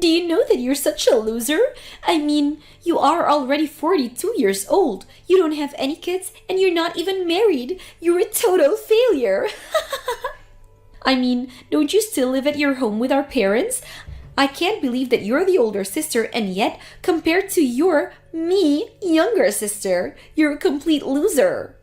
Do you know that you're such a loser? I mean, you are already 42 years old. You don't have any kids and you're not even married. You're a total failure. I mean, don't you still live at your home with our parents? I can't believe that you're the older sister and yet, compared to me, younger sister, you're a complete loser.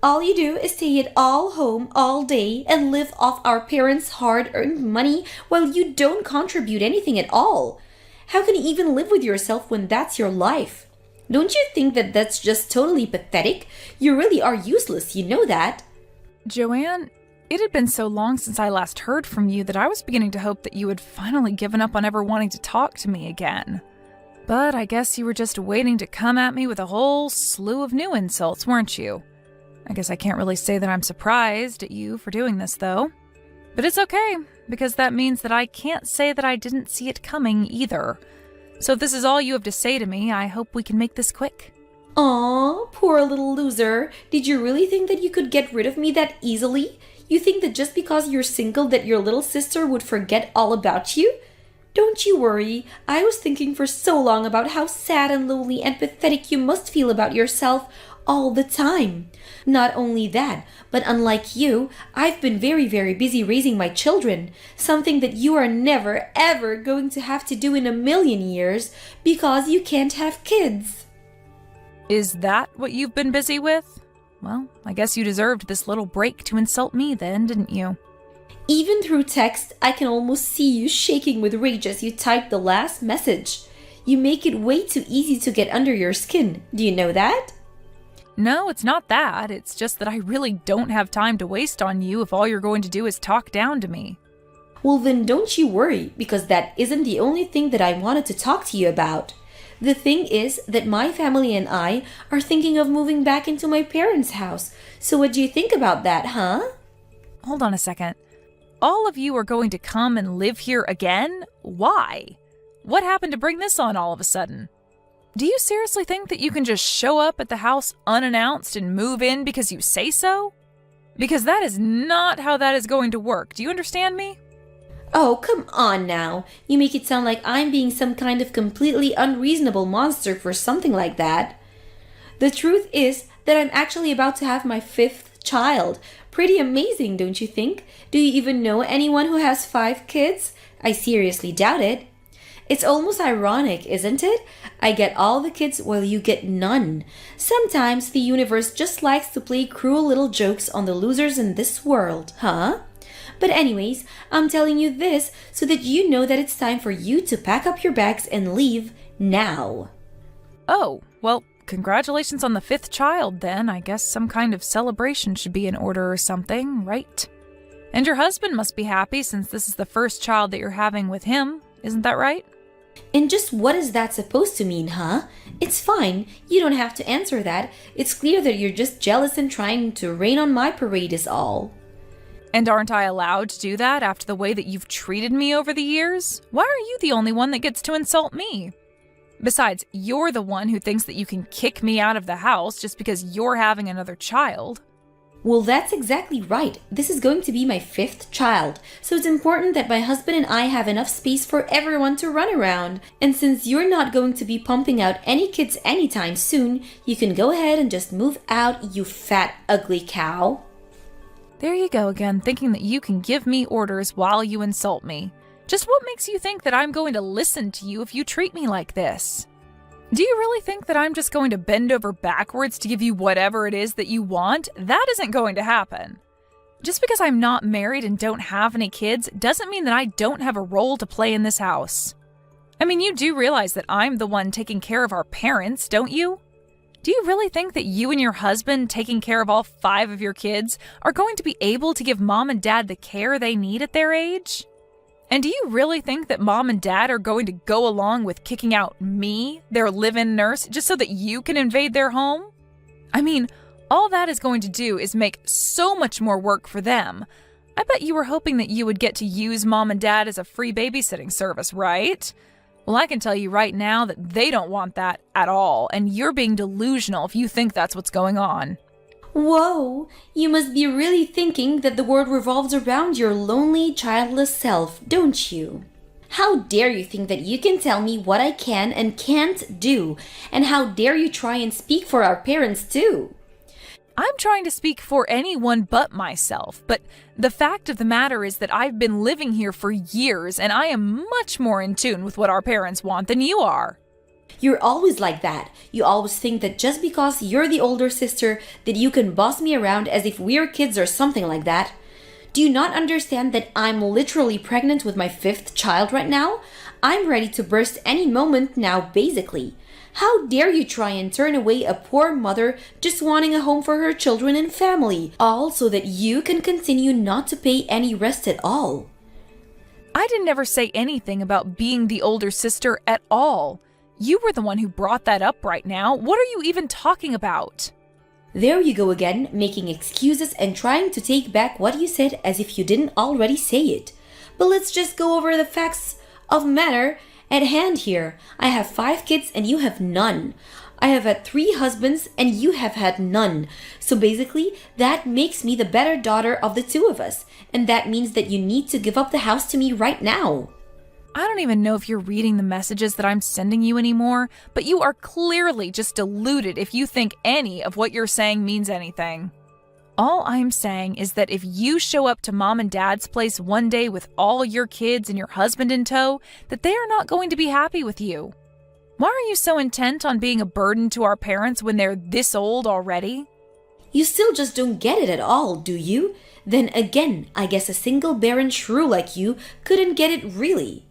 All you do is stay at home all day and live off our parents' hard-earned money while you don't contribute anything at all. How can you even live with yourself when that's your life? Don't you think that that's just totally pathetic? You really are useless, you know that. Joanne, it had been so long since I last heard from you that I was beginning to hope that you had finally given up on ever wanting to talk to me again. But I guess you were just waiting to come at me with a whole slew of new insults, weren't you? I guess I can't really say that I'm surprised at you for doing this, though. But it's okay, because that means that I can't say that I didn't see it coming either. So if this is all you have to say to me, I hope we can make this quick. Aw, poor little loser. Did you really think that you could get rid of me that easily? You think that just because you're single that your little sister would forget all about you? Don't you worry. I was thinking for so long about how sad and lonely and pathetic you must feel about yourself all the time. Not only that, but unlike you, I've been very, very busy raising my children, something that you are never, ever going to have to do in a million years because you can't have kids. Is that what you've been busy with? Well, I guess you deserved this little break to insult me then, didn't you? Even through text, I can almost see you shaking with rage as you type the last message. You make it way too easy to get under your skin. Do you know that? No, it's not that. It's just that I really don't have time to waste on you if all you're going to do is talk down to me. Well, then don't you worry, because that isn't the only thing that I wanted to talk to you about. The thing is that my family and I are thinking of moving back into my parents' house. So what do you think about that, huh? Hold on a second. All of you are going to come and live here again? Why? What happened to bring this on all of a sudden? Do you seriously think that you can just show up at the house unannounced and move in because you say so? Because that is not how that is going to work. Do you understand me? Oh, come on now. You make it sound like I'm being some kind of completely unreasonable monster for something like that. The truth is that I'm actually about to have my 5th child. Pretty amazing, don't you think? Do you even know anyone who has 5 kids? I seriously doubt it. It's almost ironic, isn't it? I get all the kids while you get none. Sometimes the universe just likes to play cruel little jokes on the losers in this world, huh? But anyways, I'm telling you this so that you know that it's time for you to pack up your bags and leave now. Oh, well, congratulations on the 5th child then. I guess some kind of celebration should be in order or something, right? And your husband must be happy since this is the first child that you're having with him. Isn't that right? And just what is that supposed to mean, huh? It's fine. You don't have to answer that. It's clear that you're just jealous and trying to rain on my parade is all. And aren't I allowed to do that after the way that you've treated me over the years? Why are you the only one that gets to insult me? Besides, you're the one who thinks that you can kick me out of the house just because you're having another child. Well, that's exactly right. This is going to be my 5th child, so it's important that my husband and I have enough space for everyone to run around. And since you're not going to be pumping out any kids anytime soon, you can go ahead and just move out, you fat, ugly cow. There you go again, thinking that you can give me orders while you insult me. Just what makes you think that I'm going to listen to you if you treat me like this? Do you really think that I'm just going to bend over backwards to give you whatever it is that you want? That isn't going to happen. Just because I'm not married and don't have any kids doesn't mean that I don't have a role to play in this house. I mean, you do realize that I'm the one taking care of our parents, don't you? Do you really think that you and your husband taking care of all 5 of your kids are going to be able to give mom and dad the care they need at their age? And do you really think that mom and dad are going to go along with kicking out me, their live-in nurse, just so that you can invade their home? I mean, all that is going to do is make so much more work for them. I bet you were hoping that you would get to use mom and dad as a free babysitting service, right? Well, I can tell you right now that they don't want that at all, and you're being delusional if you think that's what's going on. Whoa, you must be really thinking that the world revolves around your lonely, childless self, don't you? How dare you think that you can tell me what I can and can't do? And how dare you try and speak for our parents too? I'm trying to speak for anyone but myself, but the fact of the matter is that I've been living here for years and I am much more in tune with what our parents want than you are. You're always like that. You always think that just because you're the older sister that you can boss me around as if we're kids or something like that. Do you not understand that I'm literally pregnant with my 5th child right now? I'm ready to burst any moment now, basically. How dare you try and turn away a poor mother just wanting a home for her children and family, all so that you can continue not to pay any rest at all? I didn't ever say anything about being the older sister at all. You were the one who brought that up right now. What are you even talking about? There you go again, making excuses and trying to take back what you said as if you didn't already say it. But let's just go over the facts of matter at hand here. I have 5 kids and you have none. I have had 3 husbands and you have had none. So basically, that makes me the better daughter of the 2 of us. And that means that you need to give up the house to me right now. I don't even know if you're reading the messages that I'm sending you anymore, but you are clearly just deluded if you think any of what you're saying means anything. All I'm saying is that if you show up to mom and dad's place one day with all your kids and your husband in tow, that they are not going to be happy with you. Why are you so intent on being a burden to our parents when they're this old already? You still just don't get it at all, do you? Then again, I guess a single barren shrew like you couldn't get it really.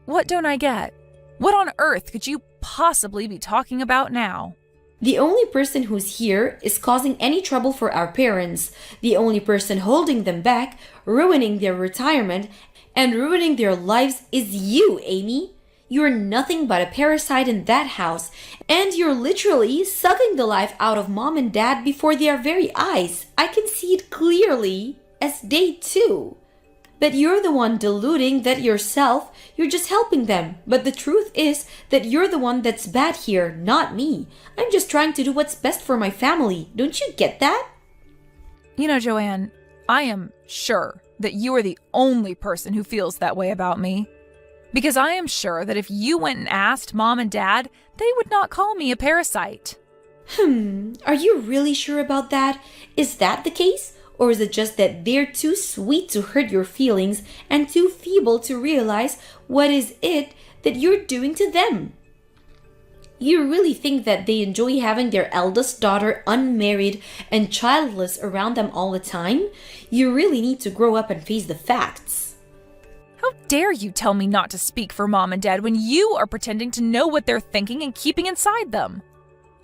What don't I get? What on earth could you possibly be talking about now? The only person who's here is causing any trouble for our parents. The only person holding them back, ruining their retirement, and ruining their lives is you, Amy. You're nothing but a parasite in that house, and you're literally sucking the life out of mom and dad before their very eyes. I can see it clearly as day 2. But you're the one deluding that yourself, you're just helping them. But the truth is that you're the one that's bad here, not me. I'm just trying to do what's best for my family. Don't you get that? You know, Joanne, I am sure that you are the only person who feels that way about me. Because I am sure that if you went and asked mom and dad, they would not call me a parasite. Are you really sure about that? Is that the case? Or is it just that they're too sweet to hurt your feelings and too feeble to realize what is it that you're doing to them? You really think that they enjoy having their eldest daughter unmarried and childless around them all the time? You really need to grow up and face the facts. How dare you tell me not to speak for mom and dad when you are pretending to know what they're thinking and keeping inside them?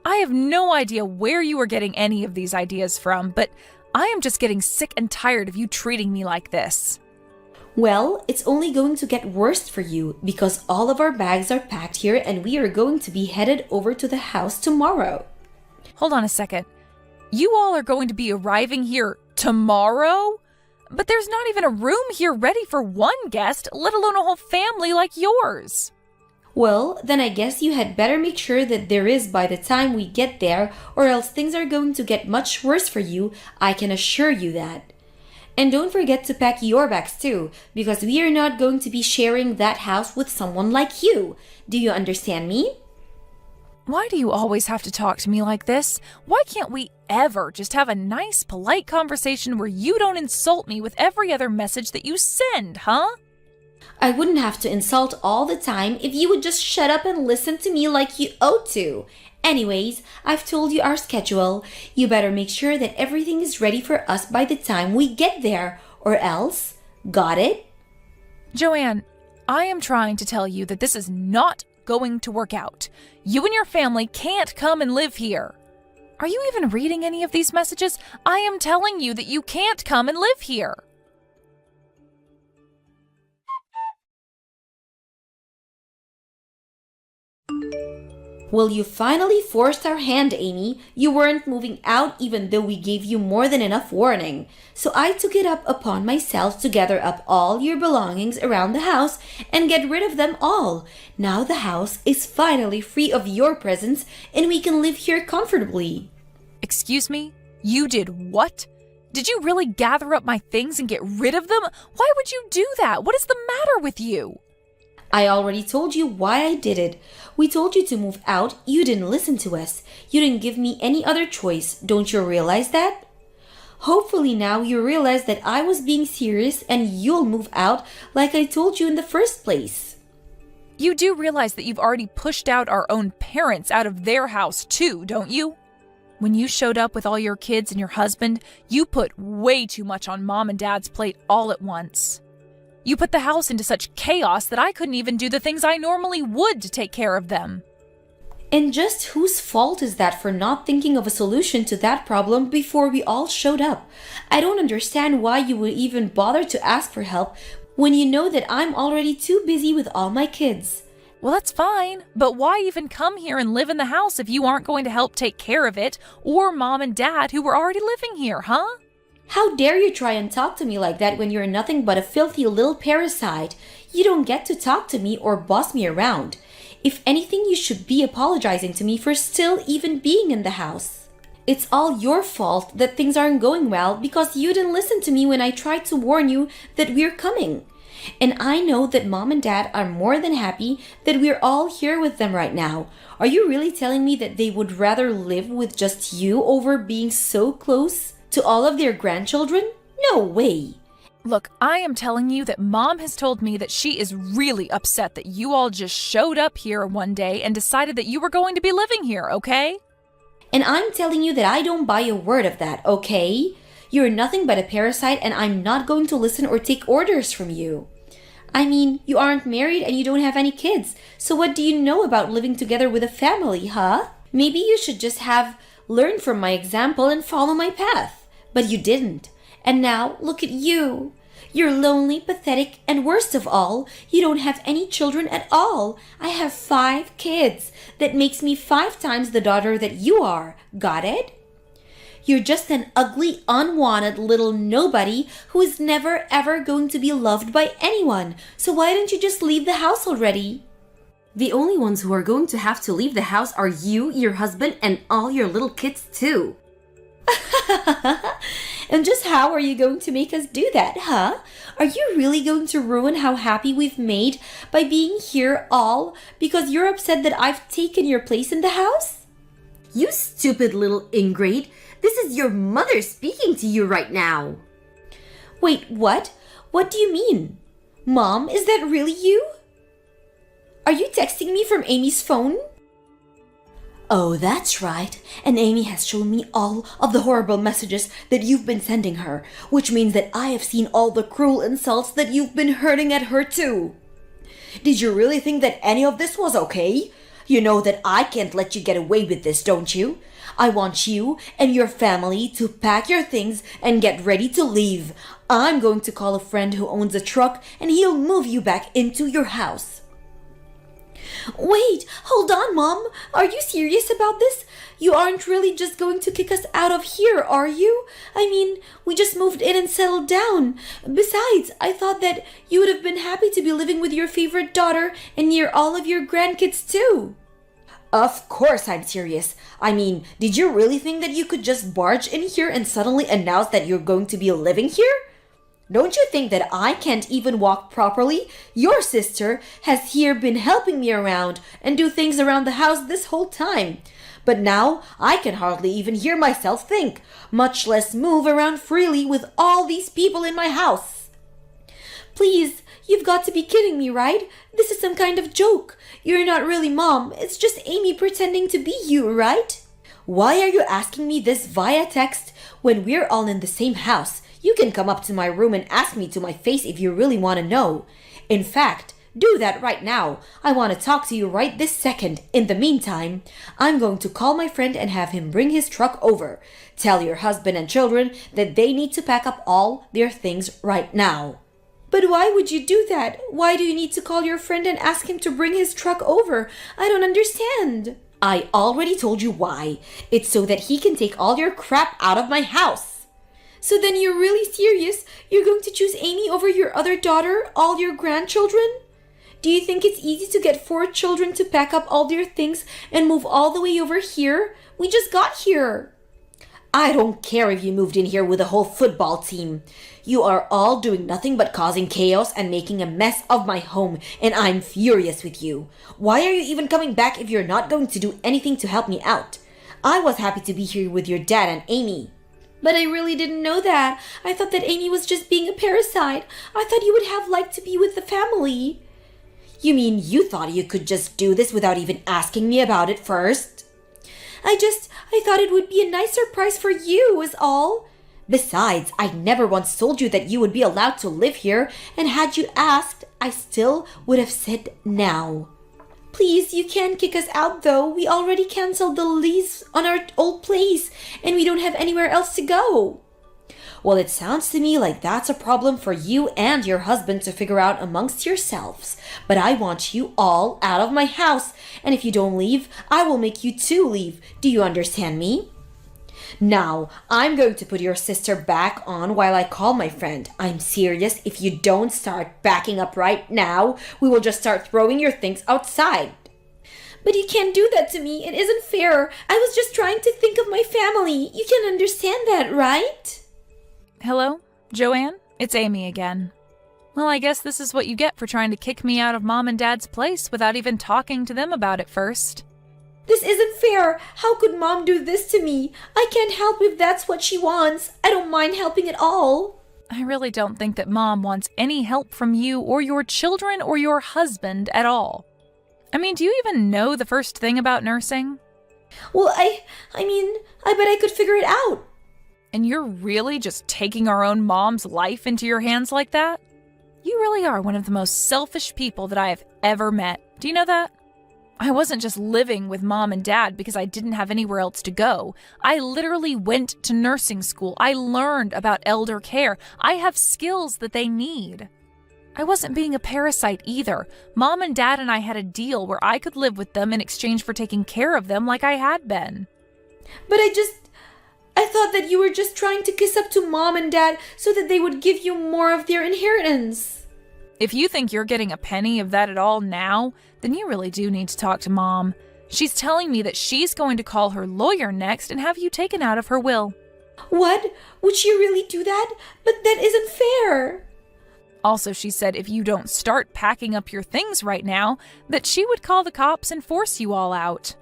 I have no idea where you are getting any of these ideas from, but I am just getting sick and tired of you treating me like this. Well, it's only going to get worse for you because all of our bags are packed here and we are going to be headed over to the house tomorrow. Hold on a second. You all are going to be arriving here tomorrow? But there's not even a room here ready for one guest, let alone a whole family like yours. Well, then I guess you had better make sure that there is by the time we get there, or else things are going to get much worse for you, I can assure you that. And don't forget to pack your bags too, because we are not going to be sharing that house with someone like you. Do you understand me? Why do you always have to talk to me like this? Why can't we ever just have a nice, polite conversation where you don't insult me with every other message that you send, huh? I wouldn't have to insult all the time if you would just shut up and listen to me like you ought to. Anyways, I've told you our schedule. You better make sure that everything is ready for us by the time we get there, or else. Got it? Joanne, I am trying to tell you that this is not going to work out. You and your family can't come and live here. Are you even reading any of these messages? I am telling you that you can't come and live here. Well, you finally forced our hand, Amy. You weren't moving out even though we gave you more than enough warning. So I took it up upon myself to gather up all your belongings around the house and get rid of them all. Now the house is finally free of your presence and we can live here comfortably. Excuse me? You did what? Did you really gather up my things and get rid of them? Why would you do that? What is the matter with you? I already told you why I did it. We told you to move out. You didn't listen to us. You didn't give me any other choice. Don't you realize that? Hopefully now you realize that I was being serious and you'll move out like I told you in the first place. You do realize that you've already pushed out our own parents out of their house too, don't you? When you showed up with all your kids and your husband, you put way too much on Mom and Dad's plate all at once. You put the house into such chaos that I couldn't even do the things I normally would to take care of them. And just whose fault is that for not thinking of a solution to that problem before we all showed up? I don't understand why you would even bother to ask for help when you know that I'm already too busy with all my kids. Well, that's fine, but why even come here and live in the house if you aren't going to help take care of it, or Mom and Dad who were already living here, huh? How dare you try and talk to me like that when you're nothing but a filthy little parasite? You don't get to talk to me or boss me around. If anything, you should be apologizing to me for still even being in the house. It's all your fault that things aren't going well because you didn't listen to me when I tried to warn you that we're coming. And I know that Mom and Dad are more than happy that we're all here with them right now. Are you really telling me that they would rather live with just you over being so close to all of their grandchildren? No way. Look, I am telling you that Mom has told me that she is really upset that you all just showed up here one day and decided that you were going to be living here, okay? And I'm telling you that I don't buy a word of that, okay? You're nothing but a parasite and I'm not going to listen or take orders from you. I mean, you aren't married and you don't have any kids, so what do you know about living together with a family, huh? Maybe you should just have learned from my example and follow my path. But you didn't. And now, look at you. You're lonely, pathetic, and worst of all, you don't have any children at all. I have 5 kids. That makes me 5 times the daughter that you are. Got it? You're just an ugly, unwanted little nobody who is never ever going to be loved by anyone. So why don't you just leave the house already? The only ones who are going to have to leave the house are you, your husband, and all your little kids too. And just how are you going to make us do that, huh? Are you really going to ruin how happy we've made by being here all because you're upset that I've taken your place in the house? You stupid little ingrate. This is your mother speaking to you right now. Wait, what? What do you mean? Mom, is that really you? Are you texting me from Amy's phone? Oh, that's right. And Amy has shown me all of the horrible messages that you've been sending her, which means that I have seen all the cruel insults that you've been hurting at her too. Did you really think that any of this was okay? You know that I can't let you get away with this, don't you? I want you and your family to pack your things and get ready to leave. I'm going to call a friend who owns a truck and he'll move you back into your house. Wait, hold on, Mom. Are you serious about this? You aren't really just going to kick us out of here, are you? I mean, we just moved in and settled down. Besides, I thought that you would have been happy to be living with your favorite daughter and near all of your grandkids too. Of course I'm serious. I mean, did you really think that you could just barge in here and suddenly announce that you're going to be living here? Don't you think that I can't even walk properly? Your sister has here been helping me around and do things around the house this whole time. But now I can hardly even hear myself think, much less move around freely with all these people in my house. Please, you've got to be kidding me, right? This is some kind of joke. You're not really Mom. It's just Amy pretending to be you, right? Why are you asking me this via text when we're all in the same house? You can come up to my room and ask me to my face if you really want to know. In fact, do that right now. I want to talk to you right this second. In the meantime, I'm going to call my friend and have him bring his truck over. Tell your husband and children that they need to pack up all their things right now. But why would you do that? Why do you need to call your friend and ask him to bring his truck over? I don't understand. I already told you why. It's so that he can take all your crap out of my house. So then you're really serious? You're going to choose Amy over your other daughter, all your grandchildren? Do you think it's easy to get 4 children to pack up all their things and move all the way over here? We just got here. I don't care if you moved in here with a whole football team. You are all doing nothing but causing chaos and making a mess of my home, and I'm furious with you. Why are you even coming back if you're not going to do anything to help me out? I was happy to be here with your dad and Amy. But I really didn't know that. I thought that Amy was just being a parasite. I thought you would have liked to be with the family. You mean you thought you could just do this without even asking me about it first? I thought it would be a nice surprise for you, is all. Besides, I never once told you that you would be allowed to live here, and had you asked, I still would have said no. Please, you can't kick us out though. We already canceled the lease on our old place, and we don't have anywhere else to go. Well, it sounds to me like that's a problem for you and your husband to figure out amongst yourselves. But I want you all out of my house, and if you don't leave, I will make you two leave. Do you understand me? Now, I'm going to put your sister back on while I call my friend. I'm serious. If you don't start backing up right now, we will just start throwing your things outside. But you can't do that to me. It isn't fair. I was just trying to think of my family. You can understand that, right? Hello, Joanne? It's Amy again. Well, I guess this is what you get for trying to kick me out of Mom and Dad's place without even talking to them about it first. This isn't fair. How could Mom do this to me? I can't help if that's what she wants. I don't mind helping at all. I really don't think that Mom wants any help from you or your children or your husband at all. I mean, do you even know the first thing about nursing? Well, I bet I could figure it out. And you're really just taking our own mom's life into your hands like that? You really are one of the most selfish people that I have ever met. Do you know that? I wasn't just living with Mom and Dad because I didn't have anywhere else to go. I literally went to nursing school. I learned about elder care. I have skills that they need. I wasn't being a parasite either. Mom and Dad and I had a deal where I could live with them in exchange for taking care of them like I had been. But I thought that you were just trying to kiss up to Mom and Dad so that they would give you more of their inheritance. If you think you're getting a penny of that at all now, then you really do need to talk to Mom. She's telling me that she's going to call her lawyer next and have you taken out of her will. What? Would she really do that? But that isn't fair. Also, she said if you don't start packing up your things right now, that she would call the cops and force you all out.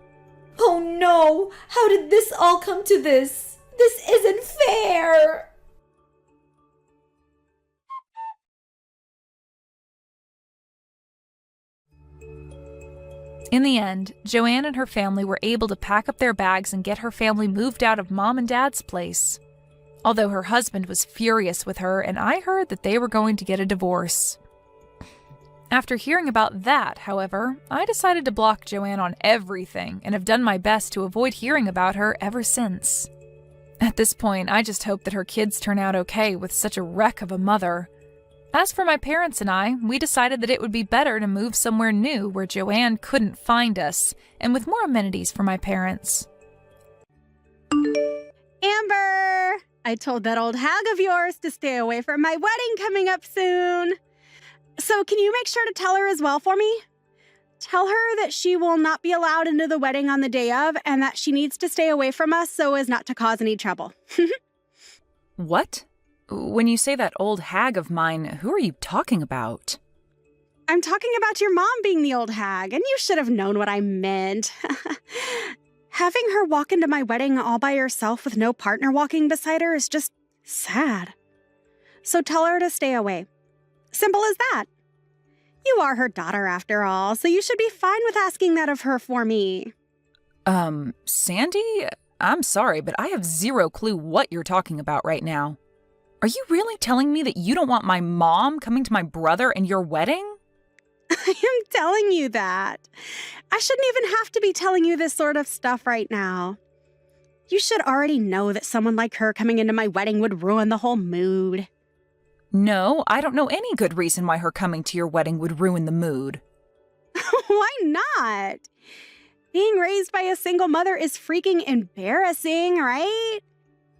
Oh no! How did this all come to this? This isn't fair! In the end, Joanne and her family were able to pack up their bags and get her family moved out of Mom and Dad's place. Although her husband was furious with her, and I heard that they were going to get a divorce. After hearing about that, however, I decided to block Joanne on everything and have done my best to avoid hearing about her ever since. At this point, I just hope that her kids turn out okay with such a wreck of a mother. As for my parents and I, we decided that it would be better to move somewhere new where Joanne couldn't find us, and with more amenities for my parents. Amber! I told that old hag of yours to stay away from my wedding coming up soon. So can you make sure to tell her as well for me? Tell her that she will not be allowed into the wedding on the day of and that she needs to stay away from us so as not to cause any trouble. What? When you say that old hag of mine, who are you talking about? I'm talking about your mom being the old hag, and you should have known what I meant. Having her walk into my wedding all by herself with no partner walking beside her is just sad. So tell her to stay away. Simple as that. You are her daughter after all, so you should be fine with asking that of her for me. Sandy? I'm sorry, but I have zero clue what you're talking about right now. Are you really telling me that you don't want my mom coming to my brother and your wedding? I am telling you that. I shouldn't even have to be telling you this sort of stuff right now. You should already know that someone like her coming into my wedding would ruin the whole mood. No, I don't know any good reason why her coming to your wedding would ruin the mood. Why not? Being raised by a single mother is freaking embarrassing, right?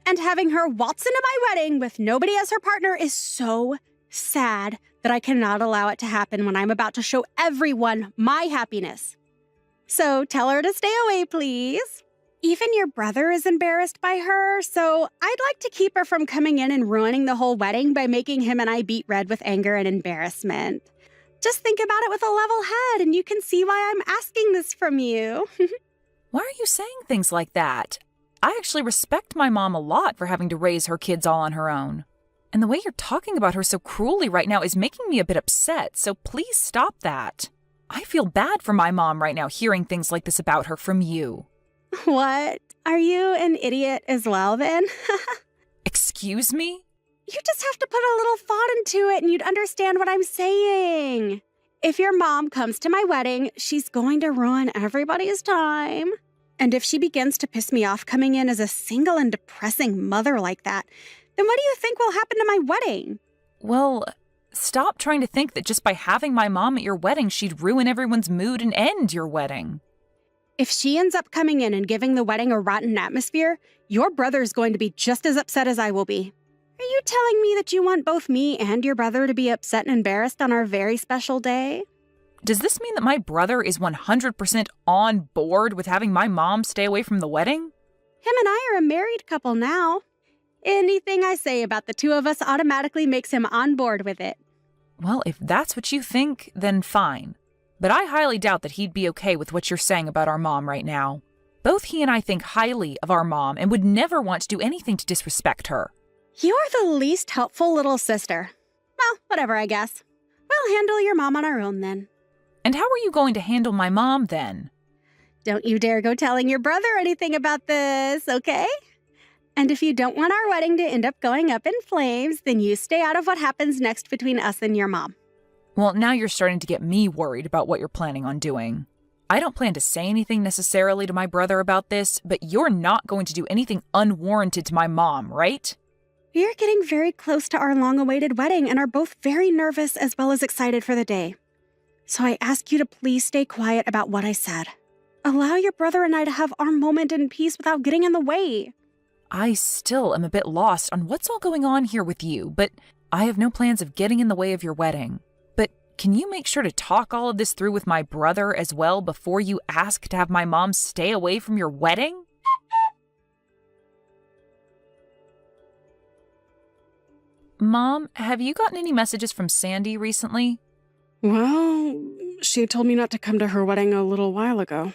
And having her waltz into my wedding with nobody as her partner is so sad that I cannot allow it to happen when I'm about to show everyone my happiness. So tell her to stay away, please. Even your brother is embarrassed by her, so I'd like to keep her from coming in and ruining the whole wedding by making him and I beat red with anger and embarrassment. Just think about it with a level head, and you can see why I'm asking this from you. Why are you saying things like that? I actually respect my mom a lot for having to raise her kids all on her own. And the way you're talking about her so cruelly right now is making me a bit upset, so please stop that. I feel bad for my mom right now hearing things like this about her from you. What? Are you an idiot as well, then? Excuse me? You just have to put a little thought into it and you'd understand what I'm saying. If your mom comes to my wedding, she's going to ruin everybody's time. And if she begins to piss me off coming in as a single and depressing mother like that, then what do you think will happen to my wedding? Well, stop trying to think that just by having my mom at your wedding, she'd ruin everyone's mood and end your wedding. If she ends up coming in and giving the wedding a rotten atmosphere, your brother's going to be just as upset as I will be. Are you telling me that you want both me and your brother to be upset and embarrassed on our very special day? Does this mean that my brother is 100% on board with having my mom stay away from the wedding? Him and I are a married couple now. Anything I say about the two of us automatically makes him on board with it. Well, if that's what you think, then fine. But I highly doubt that he'd be okay with what you're saying about our mom right now. Both he and I think highly of our mom and would never want to do anything to disrespect her. You're the least helpful little sister. Well, whatever, I guess. We'll handle your mom on our own then. And how are you going to handle my mom then? Don't you dare go telling your brother anything about this, okay? And if you don't want our wedding to end up going up in flames, then you stay out of what happens next between us and your mom. Well, now you're starting to get me worried about what you're planning on doing. I don't plan to say anything necessarily to my brother about this, but you're not going to do anything unwarranted to my mom, right? We are getting very close to our long-awaited wedding and are both very nervous as well as excited for the day. So I ask you to please stay quiet about what I said. Allow your brother and I to have our moment in peace without getting in the way. I still am a bit lost on what's all going on here with you, but I have no plans of getting in the way of your wedding. But can you make sure to talk all of this through with my brother as well before you ask to have my mom stay away from your wedding? Mom, have you gotten any messages from Sandy recently? Well, she told me not to come to her wedding a little while ago.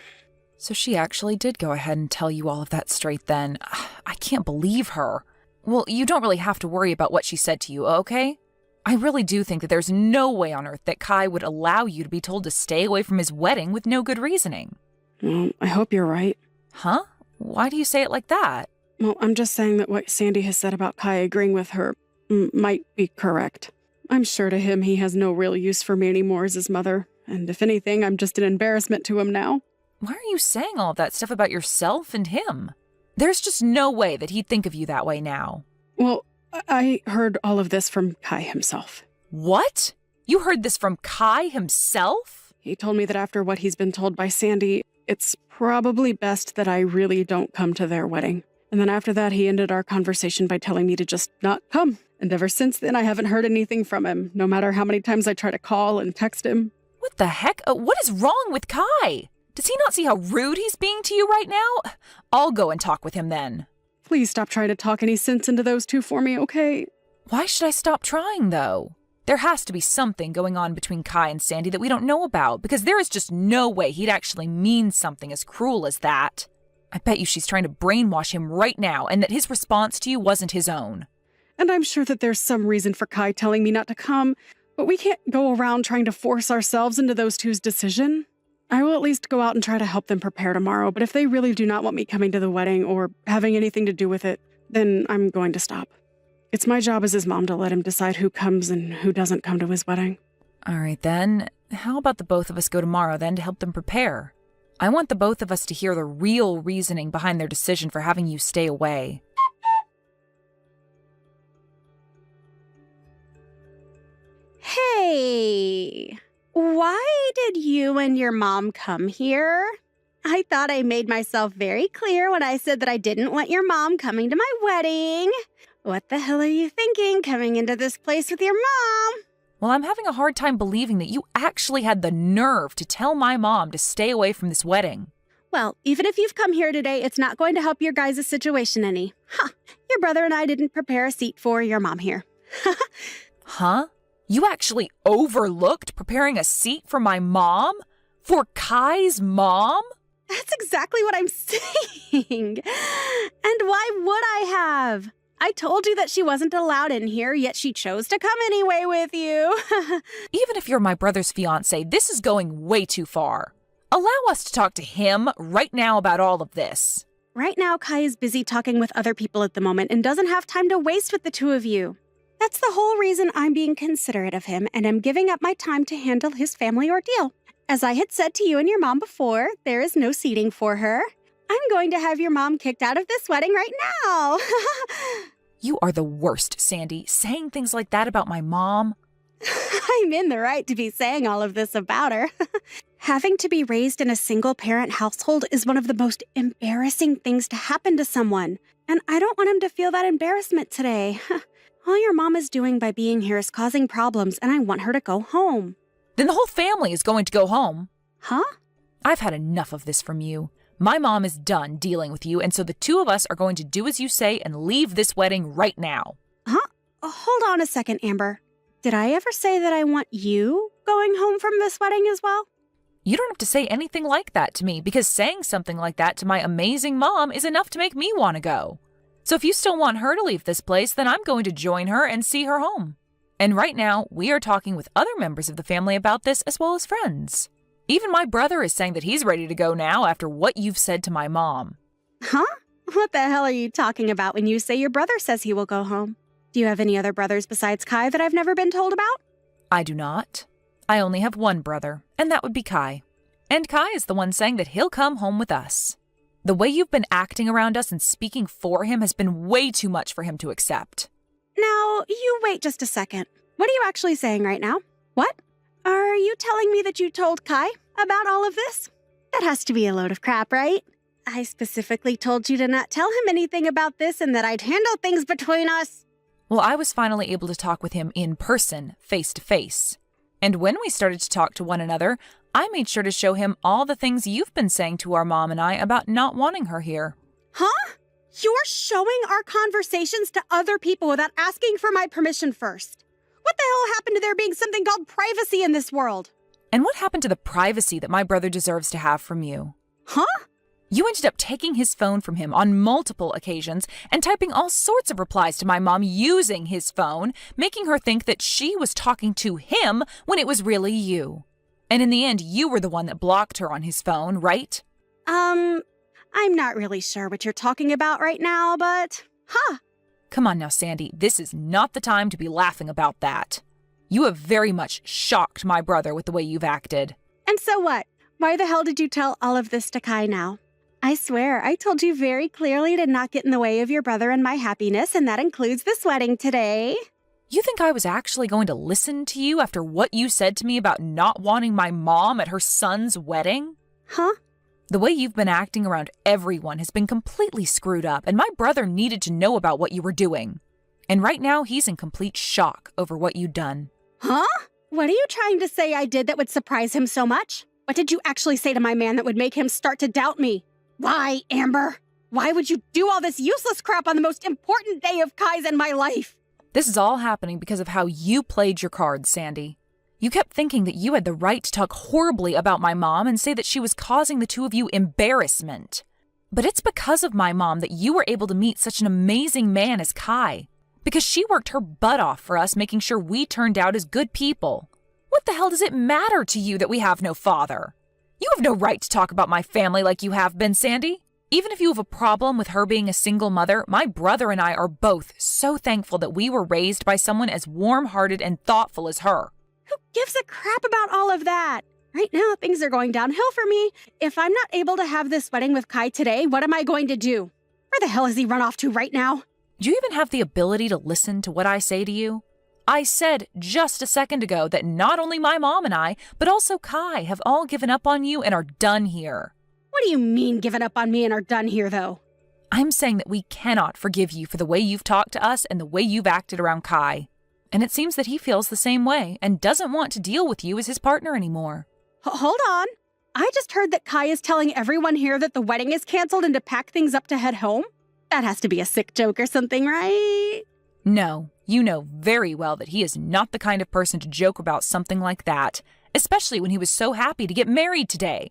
So she actually did go ahead and tell you all of that straight then. I can't believe her. Well, you don't really have to worry about what she said to you, okay? I really do think that there's no way on earth that Kai would allow you to be told to stay away from his wedding with no good reasoning. Well, I hope you're right. Huh? Why do you say it like that? Well, I'm just saying that what Sandy has said about Kai agreeing with her might be correct. I'm sure to him he has no real use for me anymore as his mother, and if anything, I'm just an embarrassment to him now. Why are you saying all of that stuff about yourself and him? There's just no way that he'd think of you that way now. Well, I heard all of this from Kai himself. What? You heard this from Kai himself? He told me that after what he's been told by Sandy, it's probably best that I really don't come to their wedding. And then after that, he ended our conversation by telling me to just not come. And ever since then, I haven't heard anything from him, no matter how many times I try to call and text him. What the heck? What is wrong with Kai? Does he not see how rude he's being to you right now? I'll go and talk with him then. Please stop trying to talk any sense into those two for me, okay? Why should I stop trying, though? There has to be something going on between Kai and Sandy that we don't know about, because there is just no way he'd actually mean something as cruel as that. I bet you she's trying to brainwash him right now, and that his response to you wasn't his own. And I'm sure that there's some reason for Kai telling me not to come, but we can't go around trying to force ourselves into those two's decision. I will at least go out and try to help them prepare tomorrow, but if they really do not want me coming to the wedding or having anything to do with it, then I'm going to stop. It's my job as his mom to let him decide who comes and who doesn't come to his wedding. All right, then. How about the both of us go tomorrow, then, to help them prepare? I want the both of us to hear the real reasoning behind their decision for having you stay away. Hey, why did you and your mom come here? I thought I made myself very clear when I said that I didn't want your mom coming to my wedding. What the hell are you thinking coming into this place with your mom? Well, I'm having a hard time believing that you actually had the nerve to tell my mom to stay away from this wedding. Well, even if you've come here today, it's not going to help your guys' situation any. Your brother and I didn't prepare a seat for your mom here. Huh? You actually overlooked preparing a seat for my mom? For Kai's mom? That's exactly what I'm saying. And why would I have? I told you that she wasn't allowed in here, yet she chose to come anyway with you. Even if you're my brother's fiance, this is going way too far. Allow us to talk to him right now about all of this. Right now, Kai is busy talking with other people at the moment and doesn't have time to waste with the two of you. That's the whole reason I'm being considerate of him and am giving up my time to handle his family ordeal. As I had said to you and your mom before, there is no seating for her. I'm going to have your mom kicked out of this wedding right now. You are the worst, Sandy, saying things like that about my mom. I'm in the right to be saying all of this about her. Having to be raised in a single-parent household is one of the most embarrassing things to happen to someone, and I don't want him to feel that embarrassment today. All your mom is doing by being here is causing problems, and I want her to go home. Then the whole family is going to go home. Huh? I've had enough of this from you. My mom is done dealing with you, and so the two of us are going to do as you say and leave this wedding right now. Huh? Hold on a second, Amber. Did I ever say that I want you going home from this wedding as well? You don't have to say anything like that to me, because saying something like that to my amazing mom is enough to make me want to go. So if you still want her to leave this place, then I'm going to join her and see her home. And right now, we are talking with other members of the family about this as well as friends. Even my brother is saying that he's ready to go now after what you've said to my mom. Huh? What the hell are you talking about when you say your brother says he will go home? Do you have any other brothers besides Kai that I've never been told about? I do not. I only have one brother, and that would be Kai. And Kai is the one saying that he'll come home with us. The way you've been acting around us and speaking for him has been way too much for him to accept. Now, you wait just a second. What are you actually saying right now? What? Are you telling me that you told Kai about all of this? That has to be a load of crap, right? I specifically told you to not tell him anything about this and that I'd handle things between us. Well, I was finally able to talk with him in person, face to face. And when we started to talk to one another, I made sure to show him all the things you've been saying to our mom and I about not wanting her here. Huh? You're showing our conversations to other people without asking for my permission first. What the hell happened to there being something called privacy in this world? And what happened to the privacy that my brother deserves to have from you? Huh? You ended up taking his phone from him on multiple occasions and typing all sorts of replies to my mom using his phone, making her think that she was talking to him when it was really you. And in the end, you were the one that blocked her on his phone, right? I'm not really sure what you're talking about right now, but... Come on now, Sandy. This is not the time to be laughing about that. You have very much shocked my brother with the way you've acted. And so what? Why the hell did you tell all of this to Kai now? I swear, I told you very clearly to not get in the way of your brother and my happiness, and that includes this wedding today. You think I was actually going to listen to you after what you said to me about not wanting my mom at her son's wedding? Huh? The way you've been acting around everyone has been completely screwed up, and my brother needed to know about what you were doing. And right now, he's in complete shock over what you'd done. Huh? What are you trying to say I did that would surprise him so much? What did you actually say to my man that would make him start to doubt me? Why, Amber? Why would you do all this useless crap on the most important day of Kai's in my life? This is all happening because of how you played your cards, Sandy. You kept thinking that you had the right to talk horribly about my mom and say that she was causing the two of you embarrassment. But it's because of my mom that you were able to meet such an amazing man as Kai. Because she worked her butt off for us, making sure we turned out as good people. What the hell does it matter to you that we have no father? You have no right to talk about my family like you have been, Sandy. Even if you have a problem with her being a single mother, my brother and I are both so thankful that we were raised by someone as warm-hearted and thoughtful as her. Who gives a crap about all of that? Right now, things are going downhill for me. If I'm not able to have this wedding with Kai today, what am I going to do? Where the hell has he run off to right now? Do you even have the ability to listen to what I say to you? I said just a second ago that not only my mom and I, but also Kai have all given up on you and are done here. What do you mean given up on me and are done here, though? I'm saying that we cannot forgive you for the way you've talked to us and the way you've acted around Kai. And it seems that he feels the same way and doesn't want to deal with you as his partner anymore. Hold on. I just heard that Kai is telling everyone here that the wedding is canceled and to pack things up to head home. That has to be a sick joke or something, right? No, you know very well that he is not the kind of person to joke about something like that, especially when he was so happy to get married today.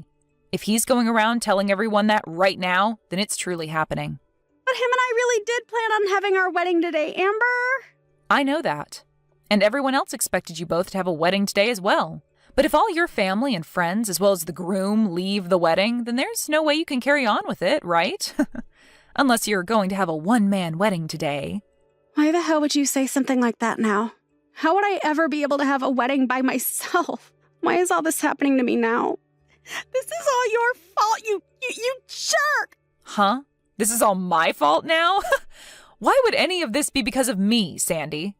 If he's going around telling everyone that right now, then it's truly happening. But him and I really did plan on having our wedding today, Amber. I know that. And everyone else expected you both to have a wedding today as well. But if all your family and friends, as well as the groom, leave the wedding, then there's no way you can carry on with it, right? Unless you're going to have a one-man wedding today. Why the hell would you say something like that now? How would I ever be able to have a wedding by myself? Why is all this happening to me now? This is all your fault, you jerk! Huh? This is all my fault now? Why would any of this be because of me, Sandy?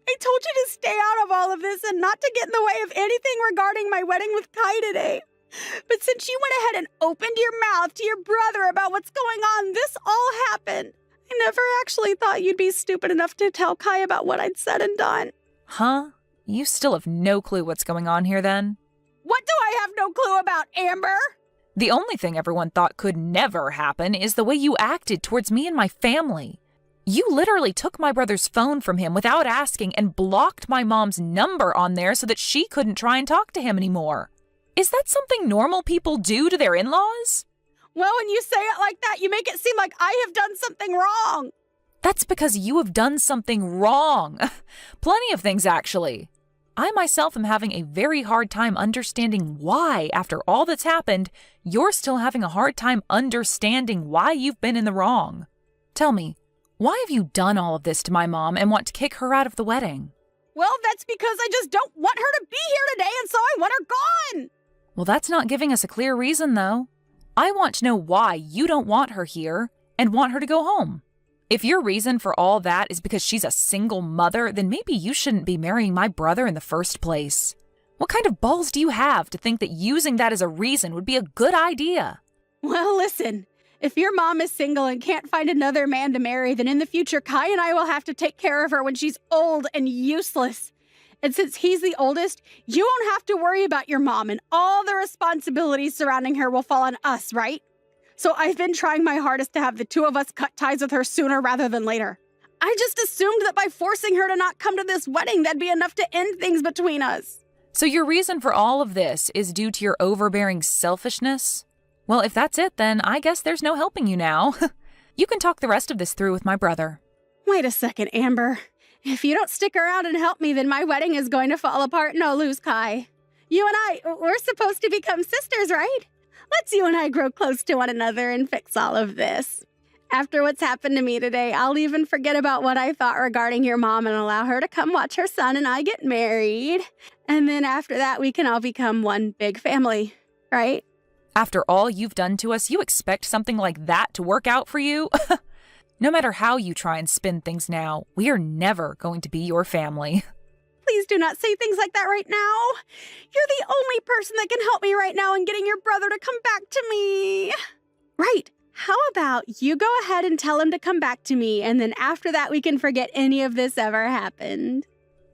I told you to stay out of all of this and not to get in the way of anything regarding my wedding with Kai today. But since you went ahead and opened your mouth to your brother about what's going on, this all happened. I never actually thought you'd be stupid enough to tell Kai about what I'd said and done. Huh? You still have no clue what's going on here then? What do I have no clue about, Amber? The only thing everyone thought could never happen is the way you acted towards me and my family. You literally took my brother's phone from him without asking and blocked my mom's number on there so that she couldn't try and talk to him anymore. Is that something normal people do to their in-laws? Well, when you say it like that, you make it seem like I have done something wrong. That's because you have done something wrong. Plenty of things, actually. I myself am having a very hard time understanding why, after all that's happened, you're still having a hard time understanding why you've been in the wrong. Tell me, why have you done all of this to my mom and want to kick her out of the wedding? Well, that's because I just don't want her to be here today, and so I want her gone. Well, that's not giving us a clear reason, though. I want to know why you don't want her here and want her to go home. If your reason for all that is because she's a single mother, then maybe you shouldn't be marrying my brother in the first place. What kind of balls do you have to think that using that as a reason would be a good idea? Well, listen, if your mom is single and can't find another man to marry, then in the future, Kai and I will have to take care of her when she's old and useless. And since he's the oldest, you won't have to worry about your mom, and all the responsibilities surrounding her will fall on us, right? So I've been trying my hardest to have the two of us cut ties with her sooner rather than later. I just assumed that by forcing her to not come to this wedding, that'd be enough to end things between us. So your reason for all of this is due to your overbearing selfishness? Well, if that's it, then I guess there's no helping you now. You can talk the rest of this through with my brother. Wait a second, Amber. If you don't stick around and help me, then my wedding is going to fall apart and I'll lose Kai. You and we're supposed to become sisters, right? Let's you and I grow close to one another and fix all of this. After what's happened to me today, I'll even forget about what I thought regarding your mom and allow her to come watch her son and I get married. And then after that, we can all become one big family, right? After all you've done to us, you expect something like that to work out for you? No matter how you try and spin things now, we are never going to be your family. Please do not say things like that right now. You're the only person that can help me right now in getting your brother to come back to me. Right. How about you go ahead and tell him to come back to me, and then after that we can forget any of this ever happened.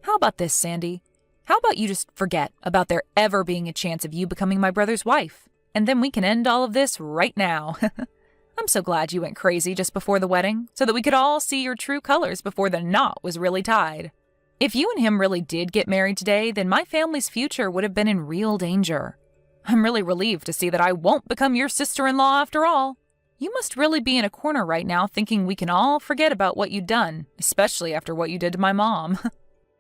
How about this, Sandy? How about you just forget about there ever being a chance of you becoming my brother's wife? And then we can end all of this right now. I'm so glad you went crazy just before the wedding, so that we could all see your true colors before the knot was really tied. If you and him really did get married today, then my family's future would have been in real danger. I'm really relieved to see that I won't become your sister-in-law after all. You must really be in a corner right now thinking we can all forget about what you've done, especially after what you did to my mom.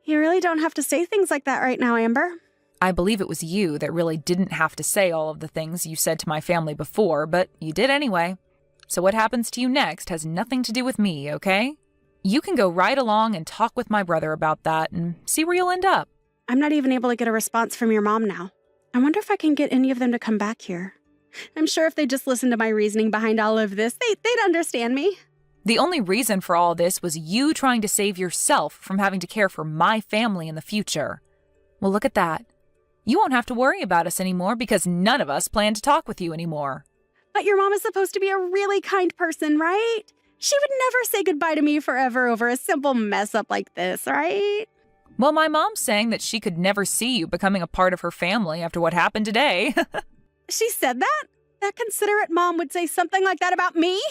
You really don't have to say things like that right now, Amber. I believe it was you that really didn't have to say all of the things you said to my family before, but you did anyway. So what happens to you next has nothing to do with me, okay? You can go right along and talk with my brother about that and see where you'll end up. I'm not even able to get a response from your mom now. I wonder if I can get any of them to come back here. I'm sure if they just listened to my reasoning behind all of this, they'd understand me. The only reason for all this was you trying to save yourself from having to care for my family in the future. Well, look at that. You won't have to worry about us anymore because none of us plan to talk with you anymore. But your mom is supposed to be a really kind person, right? She would never say goodbye to me forever over a simple mess up like this, right? Well, my mom's saying that she could never see you becoming a part of her family after what happened today. She said that? That considerate mom would say something like that about me?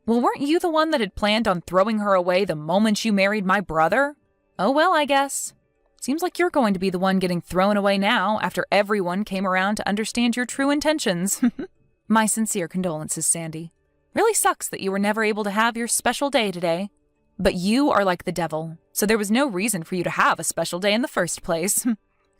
Well, weren't you the one that had planned on throwing her away the moment you married my brother? Oh well, I guess. Seems like you're going to be the one getting thrown away now after everyone came around to understand your true intentions. My sincere condolences, Sandy. Really sucks that you were never able to have your special day today. But you are like the devil, so there was no reason for you to have a special day in the first place.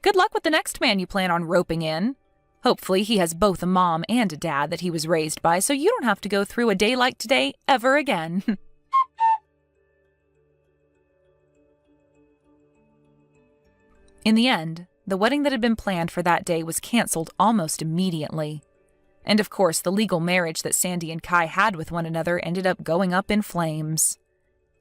Good luck with the next man you plan on roping in. Hopefully he has both a mom and a dad that he was raised by, so you don't have to go through a day like today ever again. In the end, the wedding that had been planned for that day was canceled almost immediately. And of course, the legal marriage that Sandy and Kai had with one another ended up going up in flames.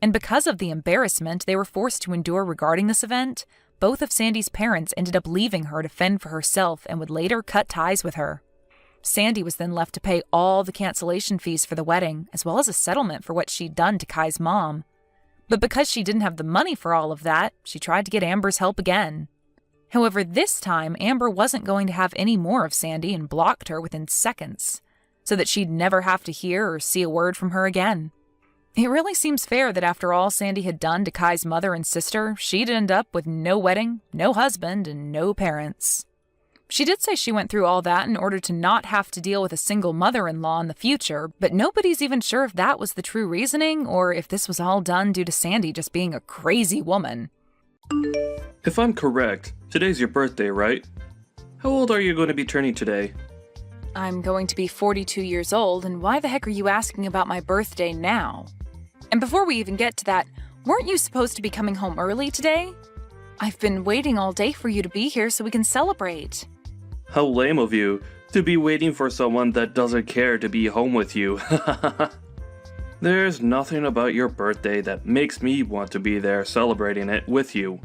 And because of the embarrassment they were forced to endure regarding this event, both of Sandy's parents ended up leaving her to fend for herself and would later cut ties with her. Sandy was then left to pay all the cancellation fees for the wedding, as well as a settlement for what she'd done to Kai's mom. But because she didn't have the money for all of that, she tried to get Amber's help again. However, this time, Amber wasn't going to have any more of Sandy and blocked her within seconds, so that she'd never have to hear or see a word from her again. It really seems fair that after all Sandy had done to Kai's mother and sister, she'd end up with no wedding, no husband, and no parents. She did say she went through all that in order to not have to deal with a single mother-in-law in the future, but nobody's even sure if that was the true reasoning or if this was all done due to Sandy just being a crazy woman. If I'm correct, today's your birthday, right? How old are you going to be turning today? I'm going to be 42 years old, and why the heck are you asking about my birthday now? And before we even get to that, weren't you supposed to be coming home early today? I've been waiting all day for you to be here so we can celebrate. How lame of you to be waiting for someone that doesn't care to be home with you. There's nothing about your birthday that makes me want to be there celebrating it with you.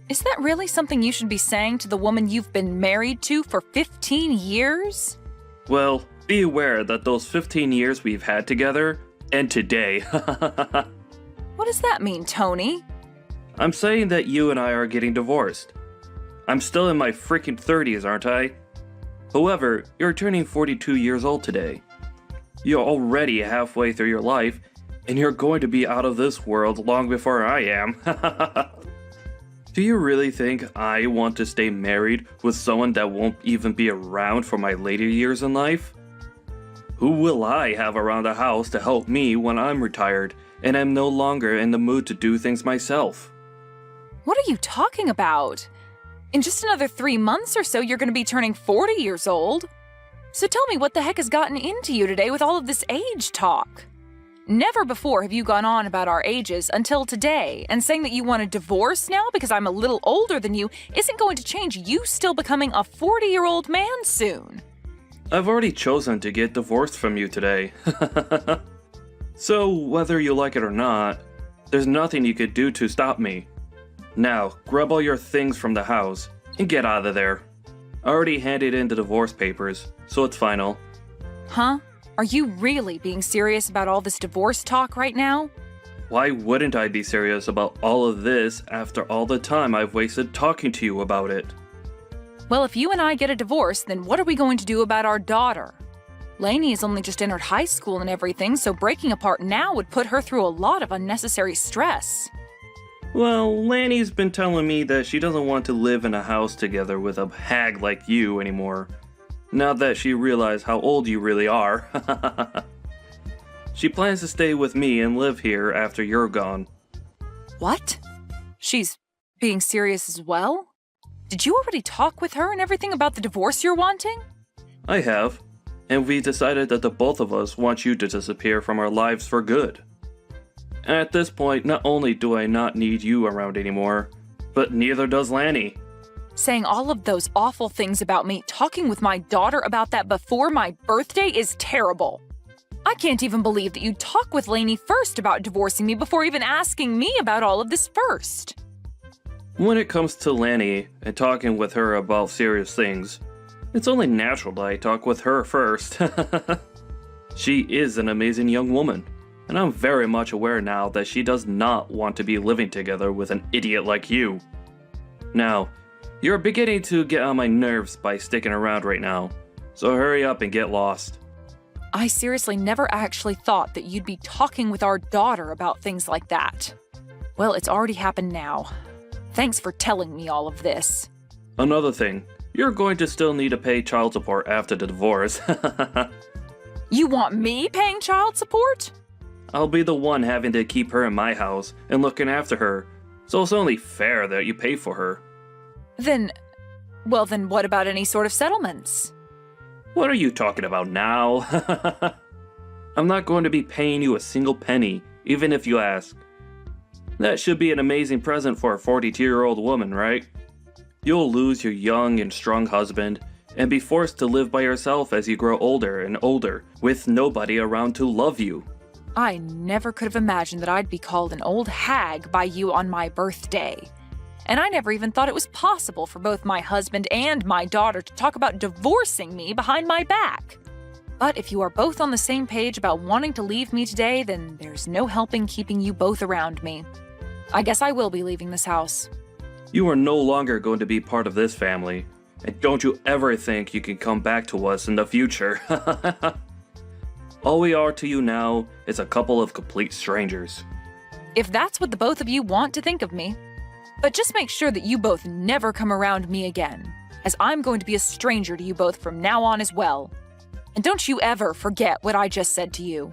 Is that really something you should be saying to the woman you've been married to for 15 years? Well, be aware that those 15 years we've had together end today. What does that mean, Tony? I'm saying that you and I are getting divorced. I'm still in my freaking 30s, aren't I? However, you're turning 42 years old today. You're already halfway through your life, and you're going to be out of this world long before I am. Do you really think I want to stay married with someone that won't even be around for my later years in life? Who will I have around the house to help me when I'm retired and I'm no longer in the mood to do things myself? What are you talking about? In just another 3 months or so, you're going to be turning 40 years old. So tell me what the heck has gotten into you today with all of this age talk? Never before have you gone on about our ages until today, and saying that you want a divorce now because I'm a little older than you isn't going to change you still becoming a 40-year-old man soon. I've already chosen to get divorced from you today. So, whether you like it or not, there's nothing you could do to stop me. Now, grab all your things from the house and get out of there. I already handed in the divorce papers, so it's final. Huh? Are you really being serious about all this divorce talk right now? Why wouldn't I be serious about all of this after all the time I've wasted talking to you about it? Well, if you and I get a divorce, then what are we going to do about our daughter? Lainey has only just entered high school and everything, so breaking apart now would put her through a lot of unnecessary stress. Well, Lanny's been telling me that she doesn't want to live in a house together with a hag like you anymore. Now that she realized how old you really are. She plans to stay with me and live here after you're gone. What? She's being serious as well? Did you already talk with her and everything about the divorce you're wanting? I have, and we decided that the both of us want you to disappear from our lives for good. At this point, not only do I not need you around anymore, but neither does Lanny. Saying all of those awful things about me, talking with my daughter about that before my birthday is terrible. I can't even believe that you'd talk with Lainey first about divorcing me before even asking me about all of this first. When it comes to Lanny and talking with her about serious things, it's only natural that I talk with her first. She is an amazing young woman, and I'm very much aware now that she does not want to be living together with an idiot like you. Now, you're beginning to get on my nerves by sticking around right now, So hurry up and get lost. I seriously never actually thought that you'd be talking with our daughter about things like that. Well, it's already happened now. Thanks for telling me all of this. Another thing, you're going to still need to pay child support after the divorce. You want me paying child support? I'll be the one having to keep her in my house and looking after her, so it's only fair that you pay for her. Then what about any sort of settlements? What are you talking about now? I'm not going to be paying you a single penny, even if you ask. That should be an amazing present for a 42-year-old woman, right? You'll lose your young and strong husband and be forced to live by yourself as you grow older and older, with nobody around to love you. I never could have imagined that I'd be called an old hag by you on my birthday. And I never even thought it was possible for both my husband and my daughter to talk about divorcing me behind my back. But if you are both on the same page about wanting to leave me today, then there's no helping keeping you both around me. I guess I will be leaving this house. You are no longer going to be part of this family, and don't you ever think you can come back to us in the future. All we are to you now is a couple of complete strangers. If that's what the both of you want to think of me. But just make sure that you both never come around me again, as I'm going to be a stranger to you both from now on as well. And don't you ever forget what I just said to you.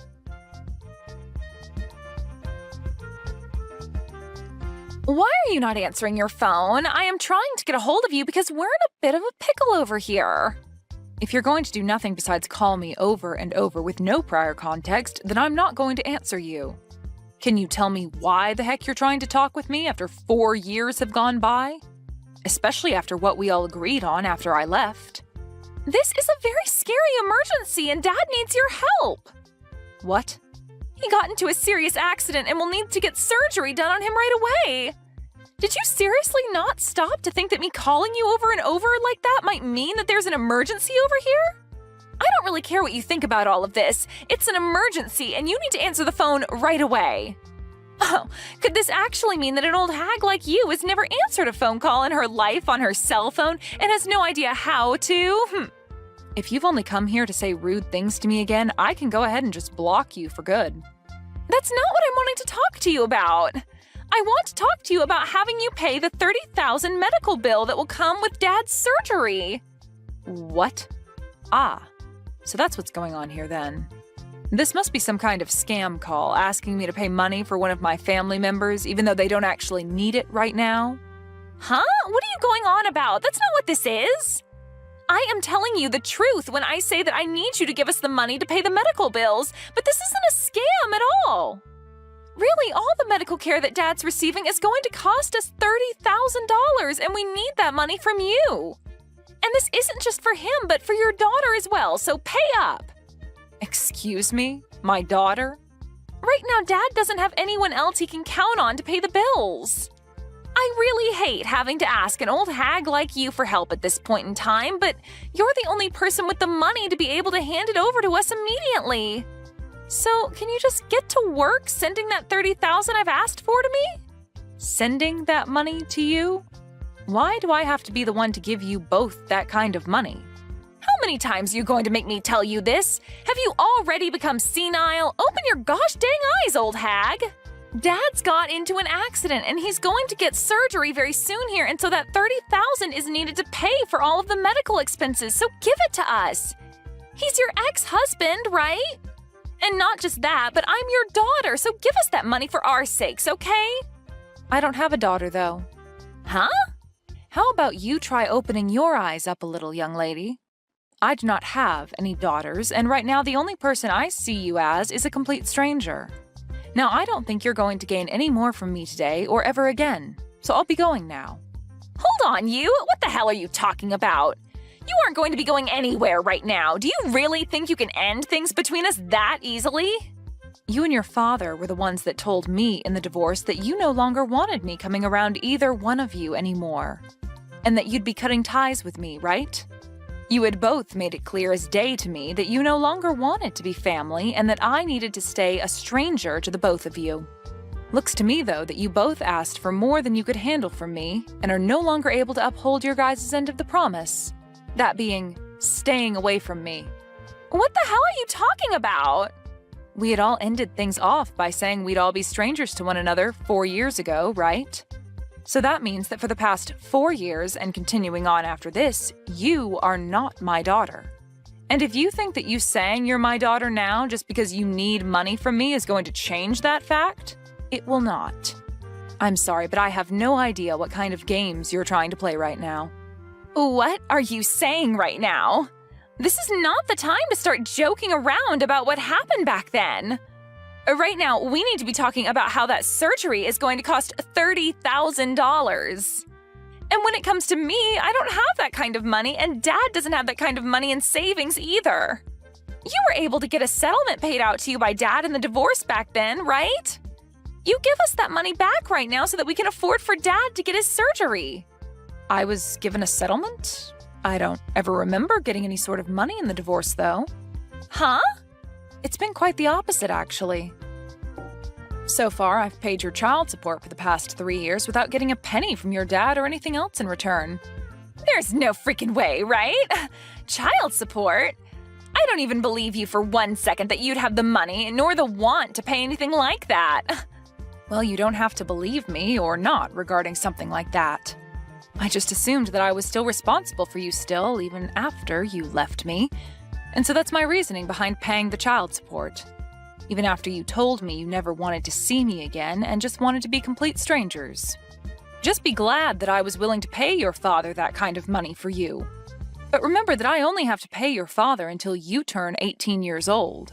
Why are you not answering your phone? I am trying to get a hold of you because we're in a bit of a pickle over here. If you're going to do nothing besides call me over and over with no prior context, then I'm not going to answer you. Can you tell me why the heck you're trying to talk with me after 4 years have gone by? Especially after what we all agreed on after I left. This is a very scary emergency and Dad needs your help. What? He got into a serious accident and will need to get surgery done on him right away. Did you seriously not stop to think that me calling you over and over like that might mean that there's an emergency over here? I don't really care what you think about all of this. It's an emergency, and you need to answer the phone right away. Oh, could this actually mean that an old hag like you has never answered a phone call in her life on her cell phone and has no idea how to? If you've only come here to say rude things to me again, I can go ahead and just block you for good. That's not what I'm wanting to talk to you about. I want to talk to you about having you pay the $30,000 medical bill that will come with Dad's surgery. What? Ah. So that's what's going on here then. This must be some kind of scam call asking me to pay money for one of my family members even though they don't actually need it right now. Huh? What are you going on about? That's not what this is. I am telling you the truth when I say that I need you to give us the money to pay the medical bills, but this isn't a scam at all. Really, all the medical care that Dad's receiving is going to cost us $30,000 and we need that money from you. And this isn't just for him, but for your daughter as well, so pay up. Excuse me? My daughter? Right now, Dad doesn't have anyone else he can count on to pay the bills. I really hate having to ask an old hag like you for help at this point in time, but you're the only person with the money to be able to hand it over to us immediately. So, can you just get to work sending that $30,000 I've asked for to me? Sending that money to you? Why do I have to be the one to give you both that kind of money? How many times are you going to make me tell you this? Have you already become senile? Open your gosh dang eyes, old hag! Dad's got into an accident and he's going to get surgery very soon here, and so that $30,000 is needed to pay for all of the medical expenses, so give it to us. He's your ex-husband, right? And not just that, but I'm your daughter, so give us that money for our sakes, okay? I don't have a daughter, though. Huh? How about you try opening your eyes up a little, young lady? I do not have any daughters, and right now the only person I see you as is a complete stranger. Now, I don't think you're going to gain any more from me today or ever again, so I'll be going now. Hold on, you! What the hell are you talking about? You aren't going to be going anywhere right now. Do you really think you can end things between us that easily? You and your father were the ones that told me in the divorce that you no longer wanted me coming around either one of you anymore, and that you'd be cutting ties with me, right? You had both made it clear as day to me that you no longer wanted to be family and that I needed to stay a stranger to the both of you. Looks to me, though, that you both asked for more than you could handle from me and are no longer able to uphold your guys' end of the promise. That being staying away from me. What the hell are you talking about? We had all ended things off by saying we'd all be strangers to one another 4 years ago, right? So that means that for the past 4 years and continuing on after this, you are not my daughter. And if you think that you saying you're my daughter now just because you need money from me is going to change that fact, it will not. I'm sorry, but I have no idea what kind of games you're trying to play right now. What are you saying right now? This is not the time to start joking around about what happened back then. Right now, we need to be talking about how that surgery is going to cost $30,000. And when it comes to me, I don't have that kind of money, and Dad doesn't have that kind of money in savings either. You were able to get a settlement paid out to you by Dad in the divorce back then, right? You give us that money back right now so that we can afford for Dad to get his surgery. I was given a settlement? I don't ever remember getting any sort of money in the divorce, though. Huh? It's been quite the opposite, actually. So far, I've paid your child support for the past 3 years without getting a penny from your dad or anything else in return. There's no freaking way, right? Child support? I don't even believe you for 1 second that you'd have the money nor the want to pay anything like that. Well, you don't have to believe me or not regarding something like that. I just assumed that I was still responsible for you still, even after you left me. And so that's my reasoning behind paying the child support. Even after you told me you never wanted to see me again and just wanted to be complete strangers. Just be glad that I was willing to pay your father that kind of money for you. But remember that I only have to pay your father until you turn 18 years old.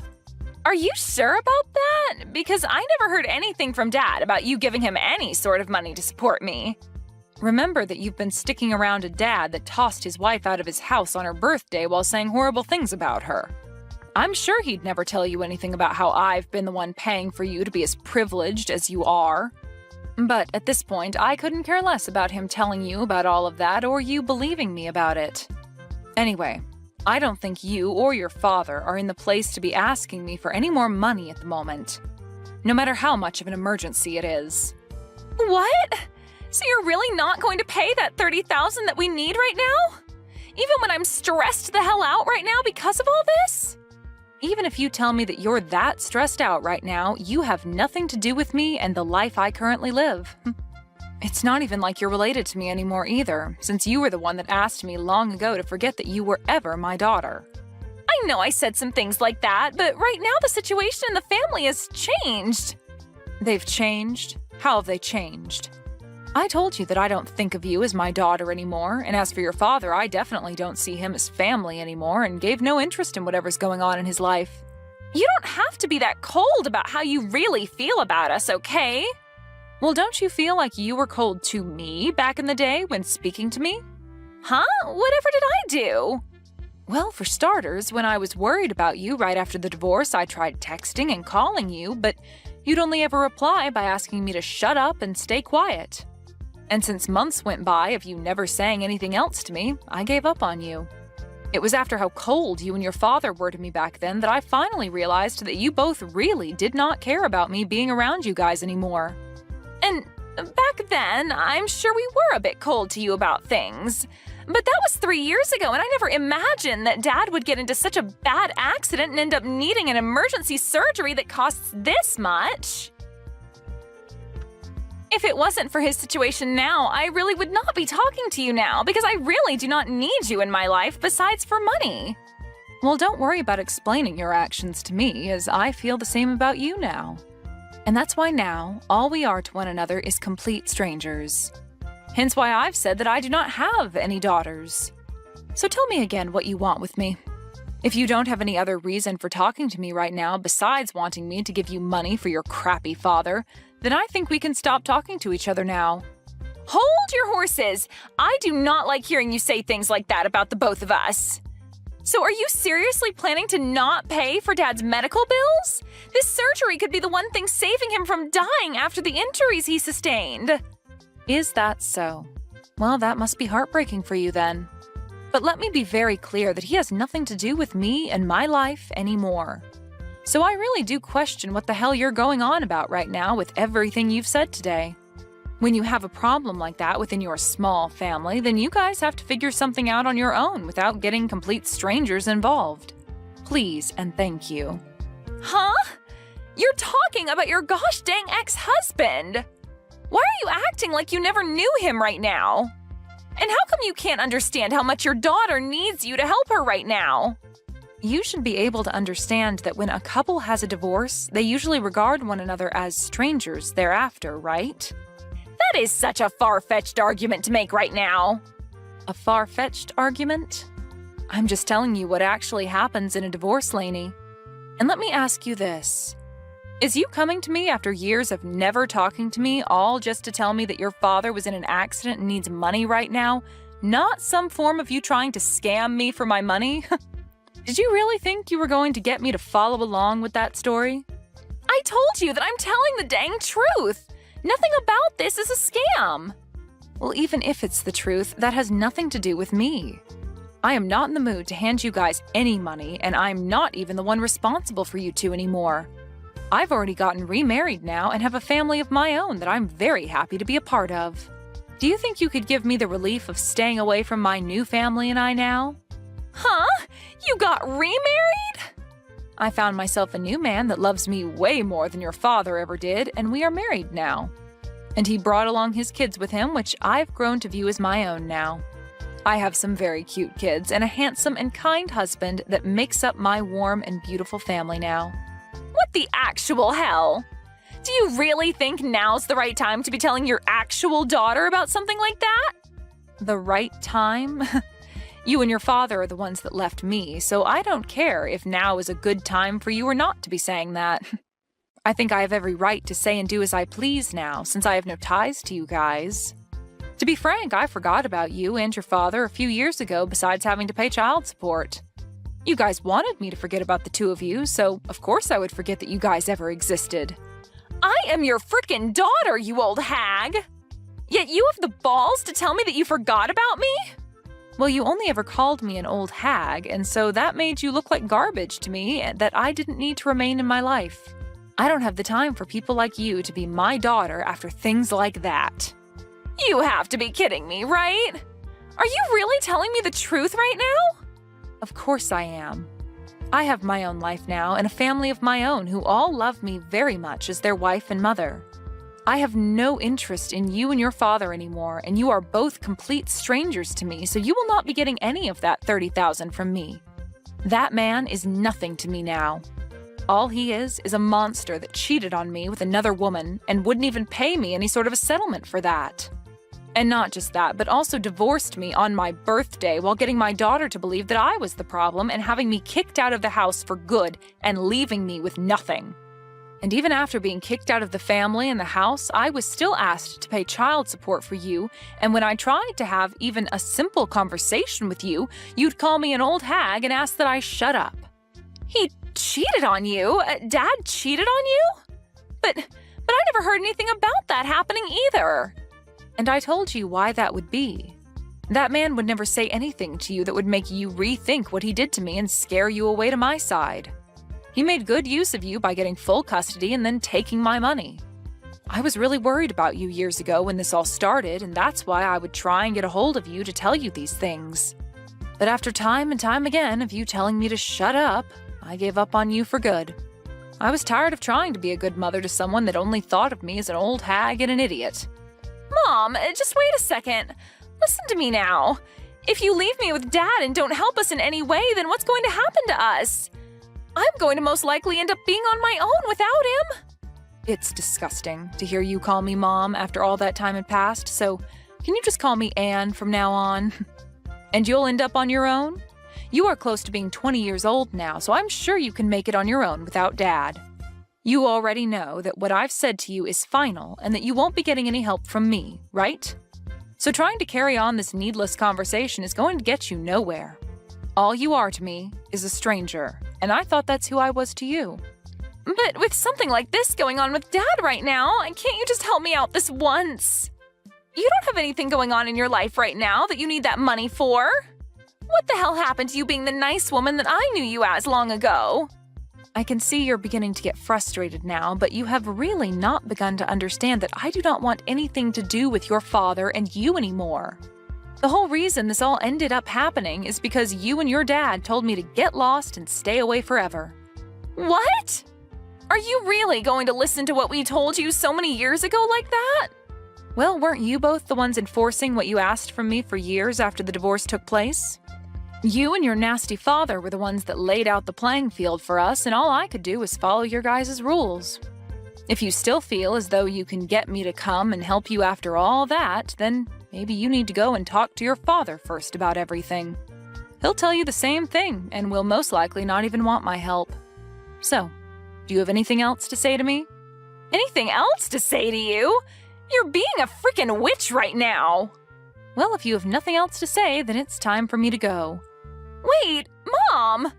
Are you sure about that? Because I never heard anything from Dad about you giving him any sort of money to support me. Remember that you've been sticking around a dad that tossed his wife out of his house on her birthday while saying horrible things about her. I'm sure he'd never tell you anything about how I've been the one paying for you to be as privileged as you are. But at this point, I couldn't care less about him telling you about all of that or you believing me about it. Anyway, I don't think you or your father are in the place to be asking me for any more money at the moment, no matter how much of an emergency it is. What? So you're really not going to pay that $30,000 that we need right now? Even when I'm stressed the hell out right now because of all this? Even if you tell me that you're that stressed out right now, you have nothing to do with me and the life I currently live. It's not even like you're related to me anymore either, since you were the one that asked me long ago to forget that you were ever my daughter. I know I said some things like that, but right now the situation in the family has changed. They've changed? How have they changed? I told you that I don't think of you as my daughter anymore, and as for your father, I definitely don't see him as family anymore and gave no interest in whatever's going on in his life. You don't have to be that cold about how you really feel about us, okay? Well, don't you feel like you were cold to me back in the day when speaking to me? Huh? Whatever did I do? Well, for starters, when I was worried about you right after the divorce, I tried texting and calling you, but you'd only ever reply by asking me to shut up and stay quiet. And since months went by of you never saying anything else to me, I gave up on you. It was after how cold you and your father were to me back then that I finally realized that you both really did not care about me being around you guys anymore. And back then, I'm sure we were a bit cold to you about things. But that was 3 years ago, and I never imagined that Dad would get into such a bad accident and end up needing an emergency surgery that costs this much. If it wasn't for his situation now, I really would not be talking to you now because I really do not need you in my life besides for money. Well, don't worry about explaining your actions to me, as I feel the same about you now. And that's why now, all we are to one another is complete strangers. Hence why I've said that I do not have any daughters. So tell me again what you want with me. If you don't have any other reason for talking to me right now besides wanting me to give you money for your crappy father, then I think we can stop talking to each other now. Hold your horses! I do not like hearing you say things like that about the both of us. So are you seriously planning to not pay for Dad's medical bills? This surgery could be the one thing saving him from dying after the injuries he sustained. Is that so? Well, that must be heartbreaking for you then. But let me be very clear that he has nothing to do with me and my life anymore. So I really do question what the hell you're going on about right now with everything you've said today. When you have a problem like that within your small family, then you guys have to figure something out on your own without getting complete strangers involved. Please and thank you. Huh? You're talking about your gosh dang ex-husband! Why are you acting like you never knew him right now? And how come you can't understand how much your daughter needs you to help her right now? You should be able to understand that when a couple has a divorce, they usually regard one another as strangers thereafter, right? That is such a far-fetched argument to make right now. A far-fetched argument? I'm just telling you what actually happens in a divorce, Lainey. And let me ask you this. Is you coming to me after years of never talking to me all just to tell me that your father was in an accident and needs money right now, not some form of you trying to scam me for my money? Did you really think you were going to get me to follow along with that story? I told you that I'm telling the dang truth. Nothing about this is a scam. Well, even if it's the truth, that has nothing to do with me. I am not in the mood to hand you guys any money, and I'm not even the one responsible for you two anymore. I've already gotten remarried now and have a family of my own that I'm very happy to be a part of. Do you think you could give me the relief of staying away from my new family and I now? Huh? You got remarried? I found myself a new man that loves me way more than your father ever did, and we are married now. And he brought along his kids with him, which I've grown to view as my own now. I have some very cute kids and a handsome and kind husband that makes up my warm and beautiful family now. What the actual hell? Do you really think now's the right time to be telling your actual daughter about something like that? The right time? You and your father are the ones that left me, so I don't care if now is a good time for you or not to be saying that. I think I have every right to say and do as I please now, since I have no ties to you guys. To be frank, I forgot about you and your father a few years ago besides having to pay child support. You guys wanted me to forget about the two of you, so of course I would forget that you guys ever existed. I am your frickin' daughter, you old hag! Yet you have the balls to tell me that you forgot about me? Well, you only ever called me an old hag, and so that made you look like garbage to me that I didn't need to remain in my life. I don't have the time for people like you to be my daughter after things like that. You have to be kidding me, right? Are you really telling me the truth right now? Of course I am. I have my own life now and a family of my own who all love me very much as their wife and mother. I have no interest in you and your father anymore, and you are both complete strangers to me, so you will not be getting any of that $30,000 from me. That man is nothing to me now. All he is a monster that cheated on me with another woman and wouldn't even pay me any sort of a settlement for that. And not just that, but also divorced me on my birthday while getting my daughter to believe that I was the problem and having me kicked out of the house for good and leaving me with nothing. And even after being kicked out of the family and the house, I was still asked to pay child support for you, and when I tried to have even a simple conversation with you, you'd call me an old hag and ask that I shut up. He cheated on you? Dad cheated on you? But I never heard anything about that happening either. And I told you why that would be. That man would never say anything to you that would make you rethink what he did to me and scare you away to my side. He made good use of you by getting full custody and then taking my money. I was really worried about you years ago when this all started, and that's why I would try and get a hold of you to tell you these things. But after time and time again of you telling me to shut up, I gave up on you for good. I was tired of trying to be a good mother to someone that only thought of me as an old hag and an idiot. Mom, just wait a second. Listen to me now. If you leave me with Dad and don't help us in any way, then what's going to happen to us? I'm going to most likely end up being on my own without him. It's disgusting to hear you call me Mom after all that time had passed, so can you just call me Anne from now on? And you'll end up on your own? You are close to being 20 years old now, so I'm sure you can make it on your own without Dad. You already know that what I've said to you is final and that you won't be getting any help from me, right? So trying to carry on this needless conversation is going to get you nowhere. All you are to me is a stranger, and I thought that's who I was to you. But with something like this going on with Dad right now, can't you just help me out this once? You don't have anything going on in your life right now that you need that money for. What the hell happened to you being the nice woman that I knew you as long ago? I can see you're beginning to get frustrated now, but you have really not begun to understand that I do not want anything to do with your father and you anymore. The whole reason this all ended up happening is because you and your dad told me to get lost and stay away forever. What? Are you really going to listen to what we told you so many years ago like that? Well, weren't you both the ones enforcing what you asked from me for years after the divorce took place? You and your nasty father were the ones that laid out the playing field for us, and all I could do was follow your guys' rules. If you still feel as though you can get me to come and help you after all that, then maybe you need to go and talk to your father first about everything. He'll tell you the same thing, and will most likely not even want my help. So, do you have anything else to say to me? Anything else to say to you? You're being a freaking witch right now! Well, if you have nothing else to say, then it's time for me to go. Wait, Mom!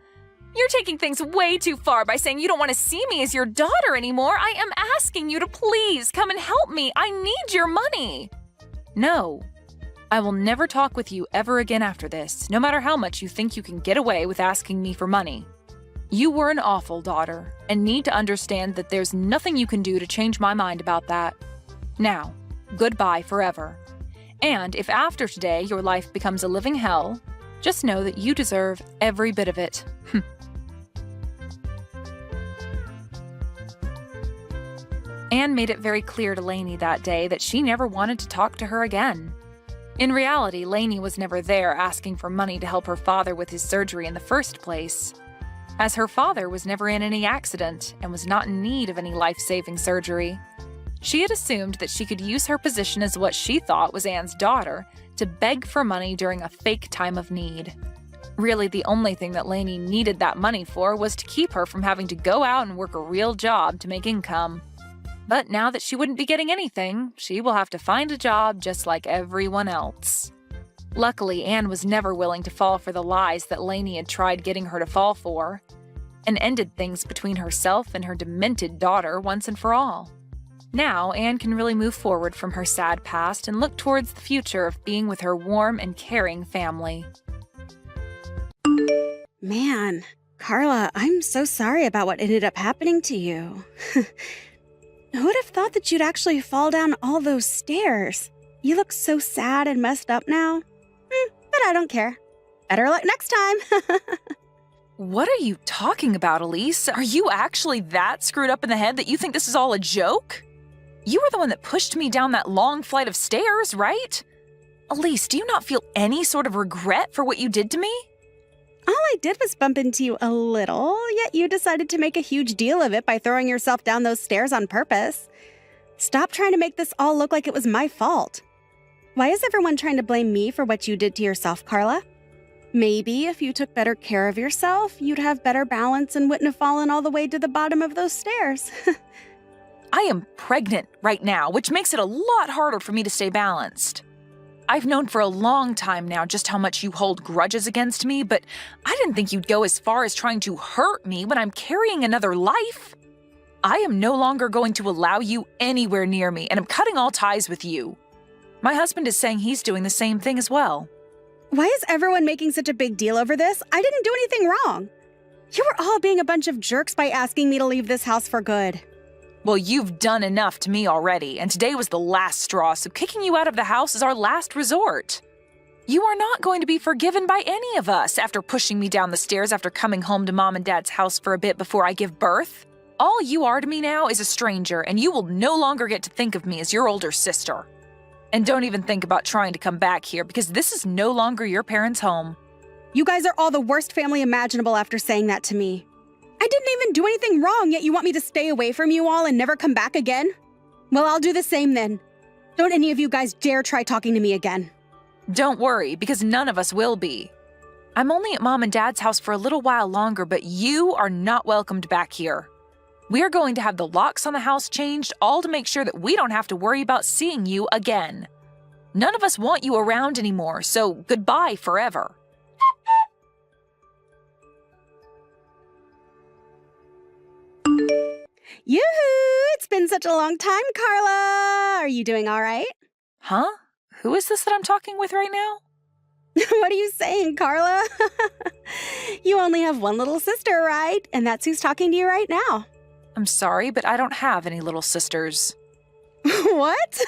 You're taking things way too far by saying you don't want to see me as your daughter anymore. I am asking you to please come and help me. I need your money. No. I will never talk with you ever again after this, no matter how much you think you can get away with asking me for money. You were an awful daughter, and need to understand that there's nothing you can do to change my mind about that. Now, goodbye forever. And if after today your life becomes a living hell, just know that you deserve every bit of it. Anne made it very clear to Lainey that day that she never wanted to talk to her again. In reality, Lainey was never there asking for money to help her father with his surgery in the first place, as her father was never in any accident and was not in need of any life-saving surgery. She had assumed that she could use her position as what she thought was Anne's daughter to beg for money during a fake time of need. Really, the only thing that Lainey needed that money for was to keep her from having to go out and work a real job to make income. But now that she wouldn't be getting anything, she will have to find a job just like everyone else. Luckily, Anne was never willing to fall for the lies that Lainey had tried getting her to fall for, and ended things between herself and her demented daughter once and for all. Now, Anne can really move forward from her sad past and look towards the future of being with her warm and caring family. Man, Carla, I'm so sorry about what ended up happening to you. Who would have thought that you'd actually fall down all those stairs? You look so sad and messed up now. But I don't care. Better luck next time. What are you talking about, Elise? Are you actually that screwed up in the head that you think this is all a joke? You were the one that pushed me down that long flight of stairs, right? Elise, do you not feel any sort of regret for what you did to me? All I did was bump into you a little, yet you decided to make a huge deal of it by throwing yourself down those stairs on purpose. Stop trying to make this all look like it was my fault. Why is everyone trying to blame me for what you did to yourself, Carla? Maybe if you took better care of yourself, you'd have better balance and wouldn't have fallen all the way to the bottom of those stairs. I am pregnant right now, which makes it a lot harder for me to stay balanced. I've known for a long time now just how much you hold grudges against me, but I didn't think you'd go as far as trying to hurt me when I'm carrying another life. I am no longer going to allow you anywhere near me, and I'm cutting all ties with you. My husband is saying he's doing the same thing as well. Why is everyone making such a big deal over this? I didn't do anything wrong. You were all being a bunch of jerks by asking me to leave this house for good. Well, you've done enough to me already, and today was the last straw, so kicking you out of the house is our last resort. You are not going to be forgiven by any of us after pushing me down the stairs after coming home to Mom and Dad's house for a bit before I give birth. All you are to me now is a stranger, and you will no longer get to think of me as your older sister. And don't even think about trying to come back here, because this is no longer your parents' home. You guys are all the worst family imaginable after saying that to me. I didn't even do anything wrong, yet you want me to stay away from you all and never come back again? Well, I'll do the same then. Don't any of you guys dare try talking to me again. Don't worry, because none of us will be. I'm only at Mom and Dad's house for a little while longer, but you are not welcomed back here. We are going to have the locks on the house changed, all to make sure that we don't have to worry about seeing you again. None of us want you around anymore, so goodbye forever. Yoo-hoo! It's been such a long time, Carla! Are you doing all right? Huh? Who is this that I'm talking with right now? What are you saying, Carla? You only have one little sister, right? And that's who's talking to you right now. I'm sorry, but I don't have any little sisters. What?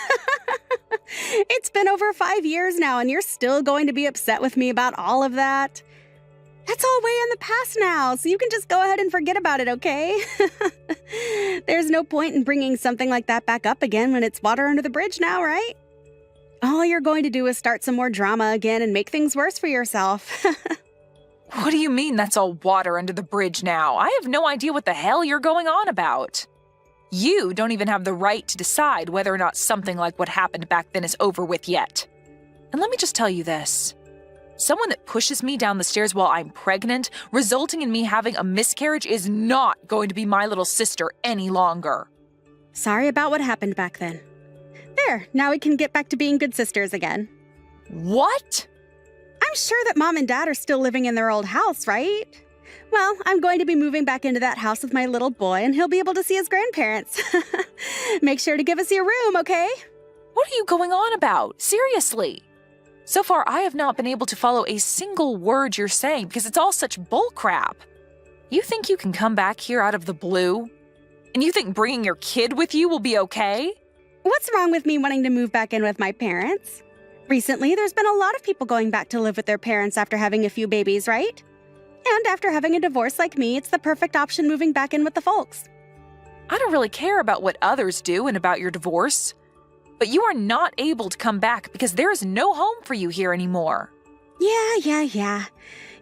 It's been over 5 years now, and you're still going to be upset with me about all of that? That's all way in the past now, so you can just go ahead and forget about it, okay? There's no point in bringing something like that back up again when it's water under the bridge now, right? All you're going to do is start some more drama again and make things worse for yourself. What do you mean that's all water under the bridge now? I have no idea what the hell you're going on about. You don't even have the right to decide whether or not something like what happened back then is over with yet. And let me just tell you this. Someone that pushes me down the stairs while I'm pregnant, resulting in me having a miscarriage, is not going to be my little sister any longer. Sorry about what happened back then. There, now we can get back to being good sisters again. What? I'm sure that Mom and Dad are still living in their old house, right? Well, I'm going to be moving back into that house with my little boy, and he'll be able to see his grandparents. Make sure to give us your room, okay? What are you going on about? Seriously? So far, I have not been able to follow a single word you're saying because it's all such bullcrap. You think you can come back here out of the blue? And you think bringing your kid with you will be okay? What's wrong with me wanting to move back in with my parents? Recently, there's been a lot of people going back to live with their parents after having a few babies, right? And after having a divorce like me, it's the perfect option moving back in with the folks. I don't really care about what others do and about your divorce. But you are not able to come back because there is no home for you here anymore. Yeah.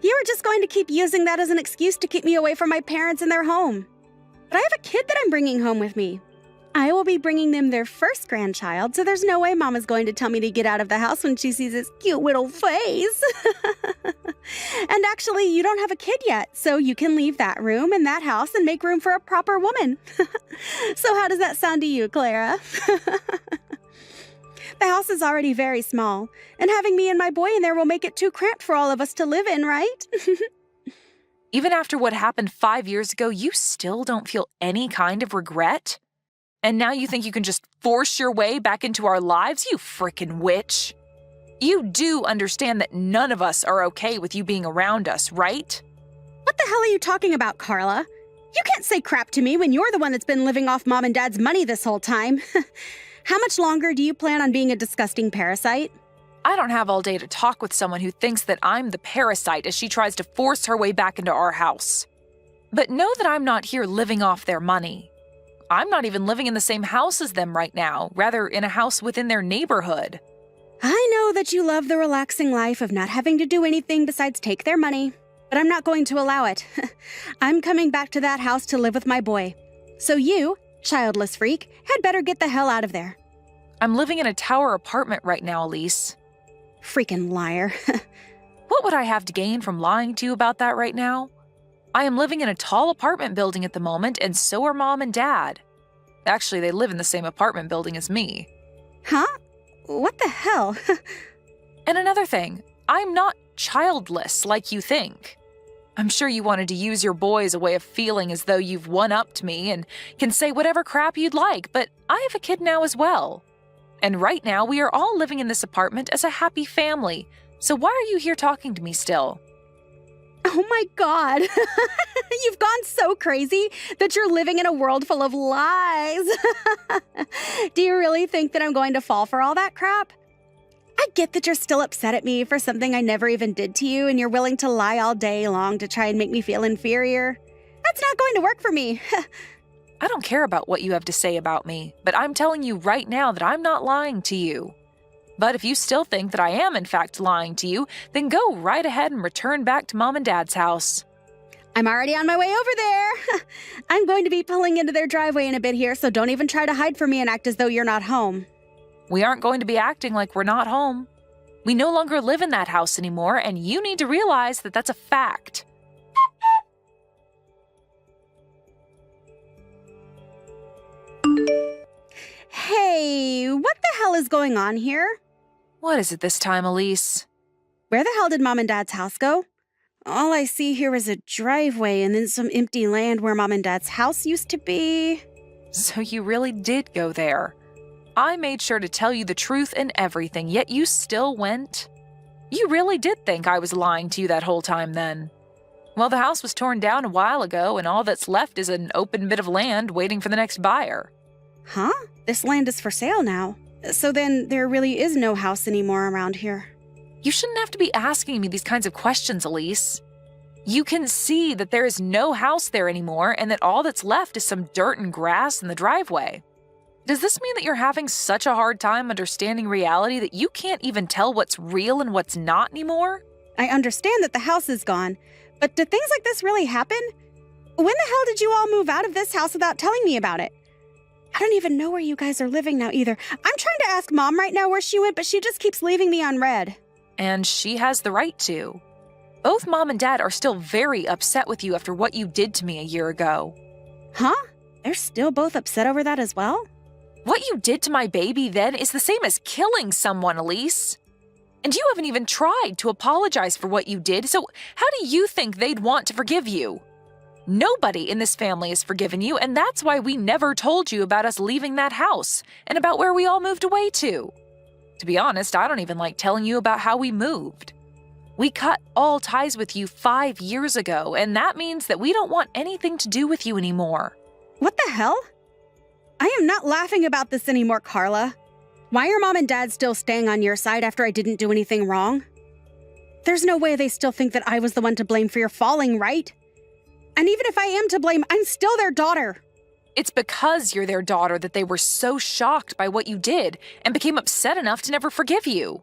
You were just going to keep using that as an excuse to keep me away from my parents and their home. But I have a kid that I'm bringing home with me. I will be bringing them their first grandchild, so there's no way Mom is going to tell me to get out of the house when she sees his cute little face. And actually, you don't have a kid yet, so you can leave that room and that house and make room for a proper woman. So how does that sound to you, Clara? The house is already very small, and having me and my boy in there will make it too cramped for all of us to live in, right? Even after what happened 5 years ago, you still don't feel any kind of regret? And now you think you can just force your way back into our lives, you frickin' witch? You do understand that none of us are okay with you being around us, right? What the hell are you talking about, Carla? You can't say crap to me when you're the one that's been living off Mom and Dad's money this whole time. How much longer do you plan on being a disgusting parasite? I don't have all day to talk with someone who thinks that I'm the parasite as she tries to force her way back into our house. But know that I'm not here living off their money. I'm not even living in the same house as them right now, rather in a house within their neighborhood. I know that you love the relaxing life of not having to do anything besides take their money, but I'm not going to allow it. I'm coming back to that house to live with my boy. So you, childless freak, had better get the hell out of there. I'm living in a tower apartment right now, Elise. Freaking liar. What would I have to gain from lying to you about that right now? I am living in a tall apartment building at the moment, and so are Mom and Dad. Actually, they live in the same apartment building as me. Huh? What the hell? And another thing, I'm not childless like you think. I'm sure you wanted to use your boy as a way of feeling as though you've one-upped me and can say whatever crap you'd like, but I have a kid now as well. And right now, we are all living in this apartment as a happy family, so why are you here talking to me still? Oh my God. You've gone so crazy that you're living in a world full of lies. Do you really think that I'm going to fall for all that crap? I get that you're still upset at me for something I never even did to you, and you're willing to lie all day long to try and make me feel inferior. That's not going to work for me. I don't care about what you have to say about me, but I'm telling you right now that I'm not lying to you. But if you still think that I am in fact lying to you, then go right ahead and return back to Mom and Dad's house. I'm already on my way over there. I'm going to be pulling into their driveway in a bit here, so don't even try to hide from me and act as though you're not home. We aren't going to be acting like we're not home. We no longer live in that house anymore, and you need to realize that that's a fact. Hey, what the hell is going on here? What is it this time, Elise? Where the hell did Mom and Dad's house go? All I see here is a driveway and then some empty land where Mom and Dad's house used to be. So you really did go there. I made sure to tell you the truth and everything, yet you still went. You really did think I was lying to you that whole time then. Well, the house was torn down a while ago, and all that's left is an open bit of land waiting for the next buyer. Huh? This land is for sale now. So then there really is no house anymore around here. You shouldn't have to be asking me these kinds of questions, Elise. You can see that there is no house there anymore and that all that's left is some dirt and grass in the driveway. Does this mean that you're having such a hard time understanding reality that you can't even tell what's real and what's not anymore? I understand that the house is gone, but did things like this really happen? When the hell did you all move out of this house without telling me about it? I don't even know where you guys are living now either. I'm trying to ask Mom right now where she went, but she just keeps leaving me unread. And she has the right to. Both Mom and Dad are still very upset with you after what you did to me a year ago. Huh? They're still both upset over that as well? What you did to my baby then is the same as killing someone, Elise. And you haven't even tried to apologize for what you did, so how do you think they'd want to forgive you? Nobody in this family has forgiven you, and that's why we never told you about us leaving that house and about where we all moved away to. To be honest, I don't even like telling you about how we moved. We cut all ties with you 5 years ago, and that means that we don't want anything to do with you anymore. What the hell? I am not laughing about this anymore, Carla. Why are Mom and Dad still staying on your side after I didn't do anything wrong? There's no way they still think that I was the one to blame for your falling, right? And even if I am to blame, I'm still their daughter. It's because you're their daughter that they were so shocked by what you did and became upset enough to never forgive you.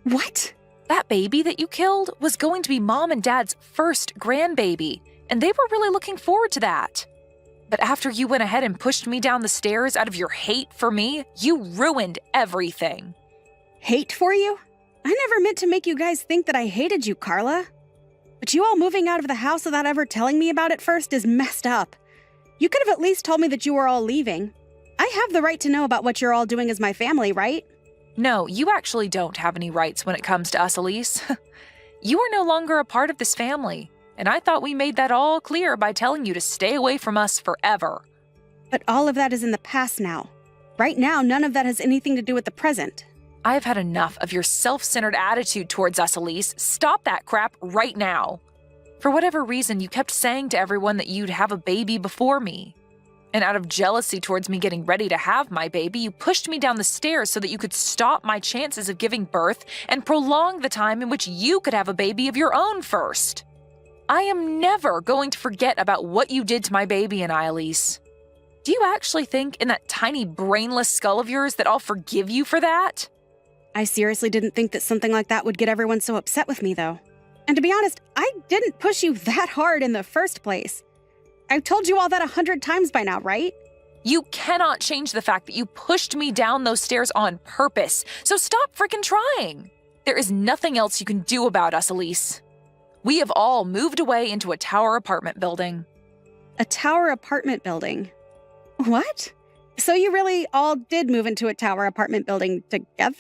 What? That baby that you killed was going to be Mom and Dad's first grandbaby, and they were really looking forward to that. But after you went ahead and pushed me down the stairs out of your hate for me, you ruined everything. Hate for you? I never meant to make you guys think that I hated you, Carla. But you all moving out of the house without ever telling me about it first is messed up. You could have at least told me that you were all leaving. I have the right to know about what you're all doing as my family, right? No, you actually don't have any rights when it comes to us, Elise. You are no longer a part of this family, and I thought we made that all clear by telling you to stay away from us forever. But all of that is in the past now. Right now, none of that has anything to do with the present. I have had enough of your self-centered attitude towards us, Elise. Stop that crap right now. For whatever reason, you kept saying to everyone that you'd have a baby before me. And out of jealousy towards me getting ready to have my baby, you pushed me down the stairs so that you could stop my chances of giving birth and prolong the time in which you could have a baby of your own first. I am never going to forget about what you did to my baby and I, Elise. Do you actually think in that tiny brainless skull of yours that I'll forgive you for that? I seriously didn't think that something like that would get everyone so upset with me, though. And to be honest, I didn't push you that hard in the first place. I've told you all that 100 times by now, right? You cannot change the fact that you pushed me down those stairs on purpose, so stop frickin' trying. There is nothing else you can do about us, Elise. We have all moved away into a tower apartment building. A tower apartment building? What? So you really all did move into a tower apartment building together?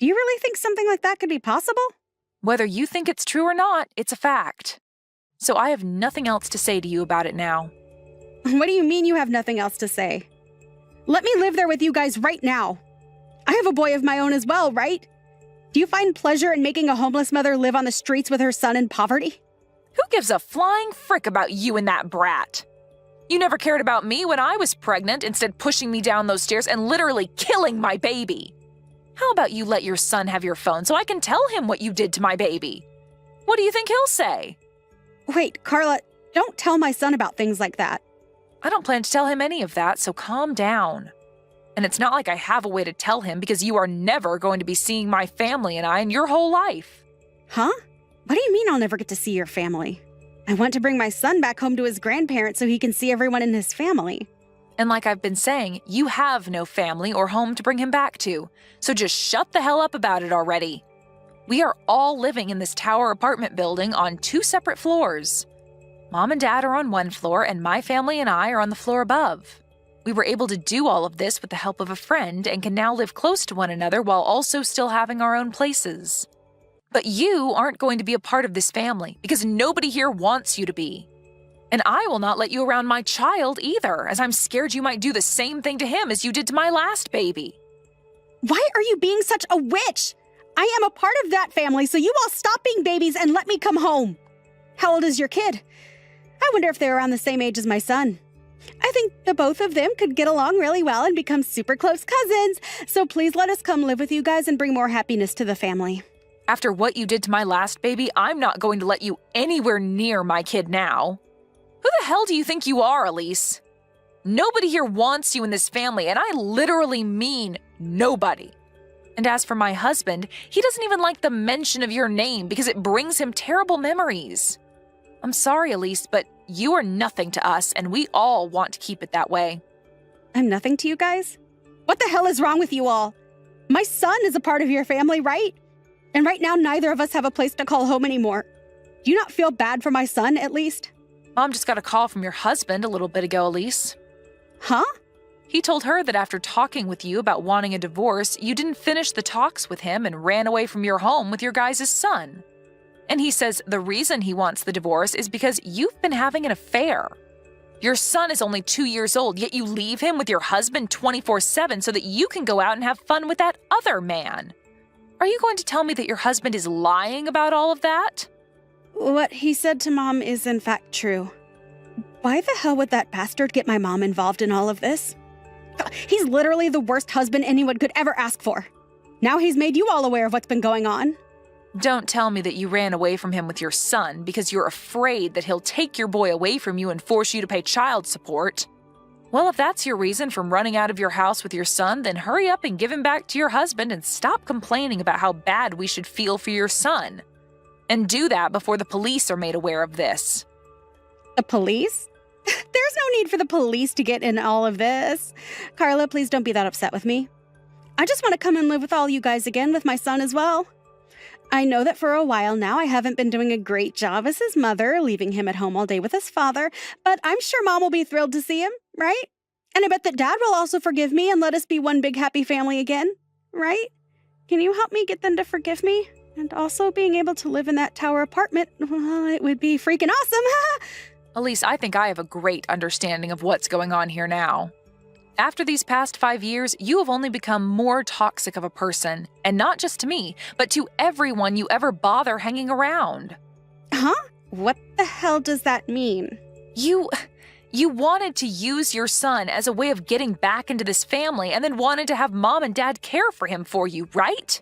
Do you really think something like that could be possible? Whether you think it's true or not, it's a fact. So I have nothing else to say to you about it now. What do you mean you have nothing else to say? Let me live there with you guys right now. I have a boy of my own as well, right? Do you find pleasure in making a homeless mother live on the streets with her son in poverty? Who gives a flying frick about you and that brat? You never cared about me when I was pregnant, instead pushing me down those stairs and literally killing my baby. How about you let your son have your phone so I can tell him what you did to my baby? What do you think he'll say? Wait, Carla, don't tell my son about things like that. I don't plan to tell him any of that, so calm down. And it's not like I have a way to tell him because you are never going to be seeing my family and I in your whole life. Huh? What do you mean I'll never get to see your family? I want to bring my son back home to his grandparents so he can see everyone in his family. And like I've been saying, you have no family or home to bring him back to, so just shut the hell up about it already. We are all living in this tower apartment building on 2 separate floors. Mom and Dad are on 1 floor, and my family and I are on the floor above. We were able to do all of this with the help of a friend and can now live close to one another while also still having our own places. But you aren't going to be a part of this family because nobody here wants you to be. And I will not let you around my child either, as I'm scared you might do the same thing to him as you did to my last baby. Why are you being such a witch? I am a part of that family, so you all stop being babies and let me come home. How old is your kid? I wonder if they're around the same age as my son. I think the both of them could get along really well and become super close cousins, so please let us come live with you guys and bring more happiness to the family. After what you did to my last baby, I'm not going to let you anywhere near my kid now. Who the hell do you think you are, Elise? Nobody here wants you in this family, and I literally mean nobody. And as for my husband, he doesn't even like the mention of your name because it brings him terrible memories. I'm sorry, Elise, but you are nothing to us, and we all want to keep it that way. I'm nothing to you guys? What the hell is wrong with you all? My son is a part of your family, right? And right now, neither of us have a place to call home anymore. Do you not feel bad for my son, at least? Mom just got a call from your husband a little bit ago, Elise. Huh? He told her that after talking with you about wanting a divorce, you didn't finish the talks with him and ran away from your home with your guys' son. And he says the reason he wants the divorce is because you've been having an affair. Your son is only 2 years old, yet you leave him with your husband 24/7 so that you can go out and have fun with that other man. Are you going to tell me that your husband is lying about all of that? What he said to Mom is in fact true. Why the hell would that bastard get my mom involved in all of this? He's literally the worst husband anyone could ever ask for. Now he's made you all aware of what's been going on. Don't tell me that you ran away from him with your son because you're afraid that he'll take your boy away from you and force you to pay child support. Well, if that's your reason for running out of your house with your son, then hurry up and give him back to your husband and stop complaining about how bad we should feel for your son. And do that before the police are made aware of this. The police? There's no need for the police to get in all of this. Carla, please don't be that upset with me. I just want to come and live with all you guys again with my son as well. I know that for a while now I haven't been doing a great job as his mother, leaving him at home all day with his father, but I'm sure Mom will be thrilled to see him, right? And I bet that Dad will also forgive me and let us be one big happy family again, right? Can you help me get them to forgive me? And also being able to live in that tower apartment, well, it would be freaking awesome. Elise, I think I have a great understanding of what's going on here now. After these past 5 years, you have only become more toxic of a person, and not just to me, but to everyone you ever bother hanging around. Huh? What the hell does that mean? You wanted to use your son as a way of getting back into this family and then wanted to have Mom and Dad care for him for you, right?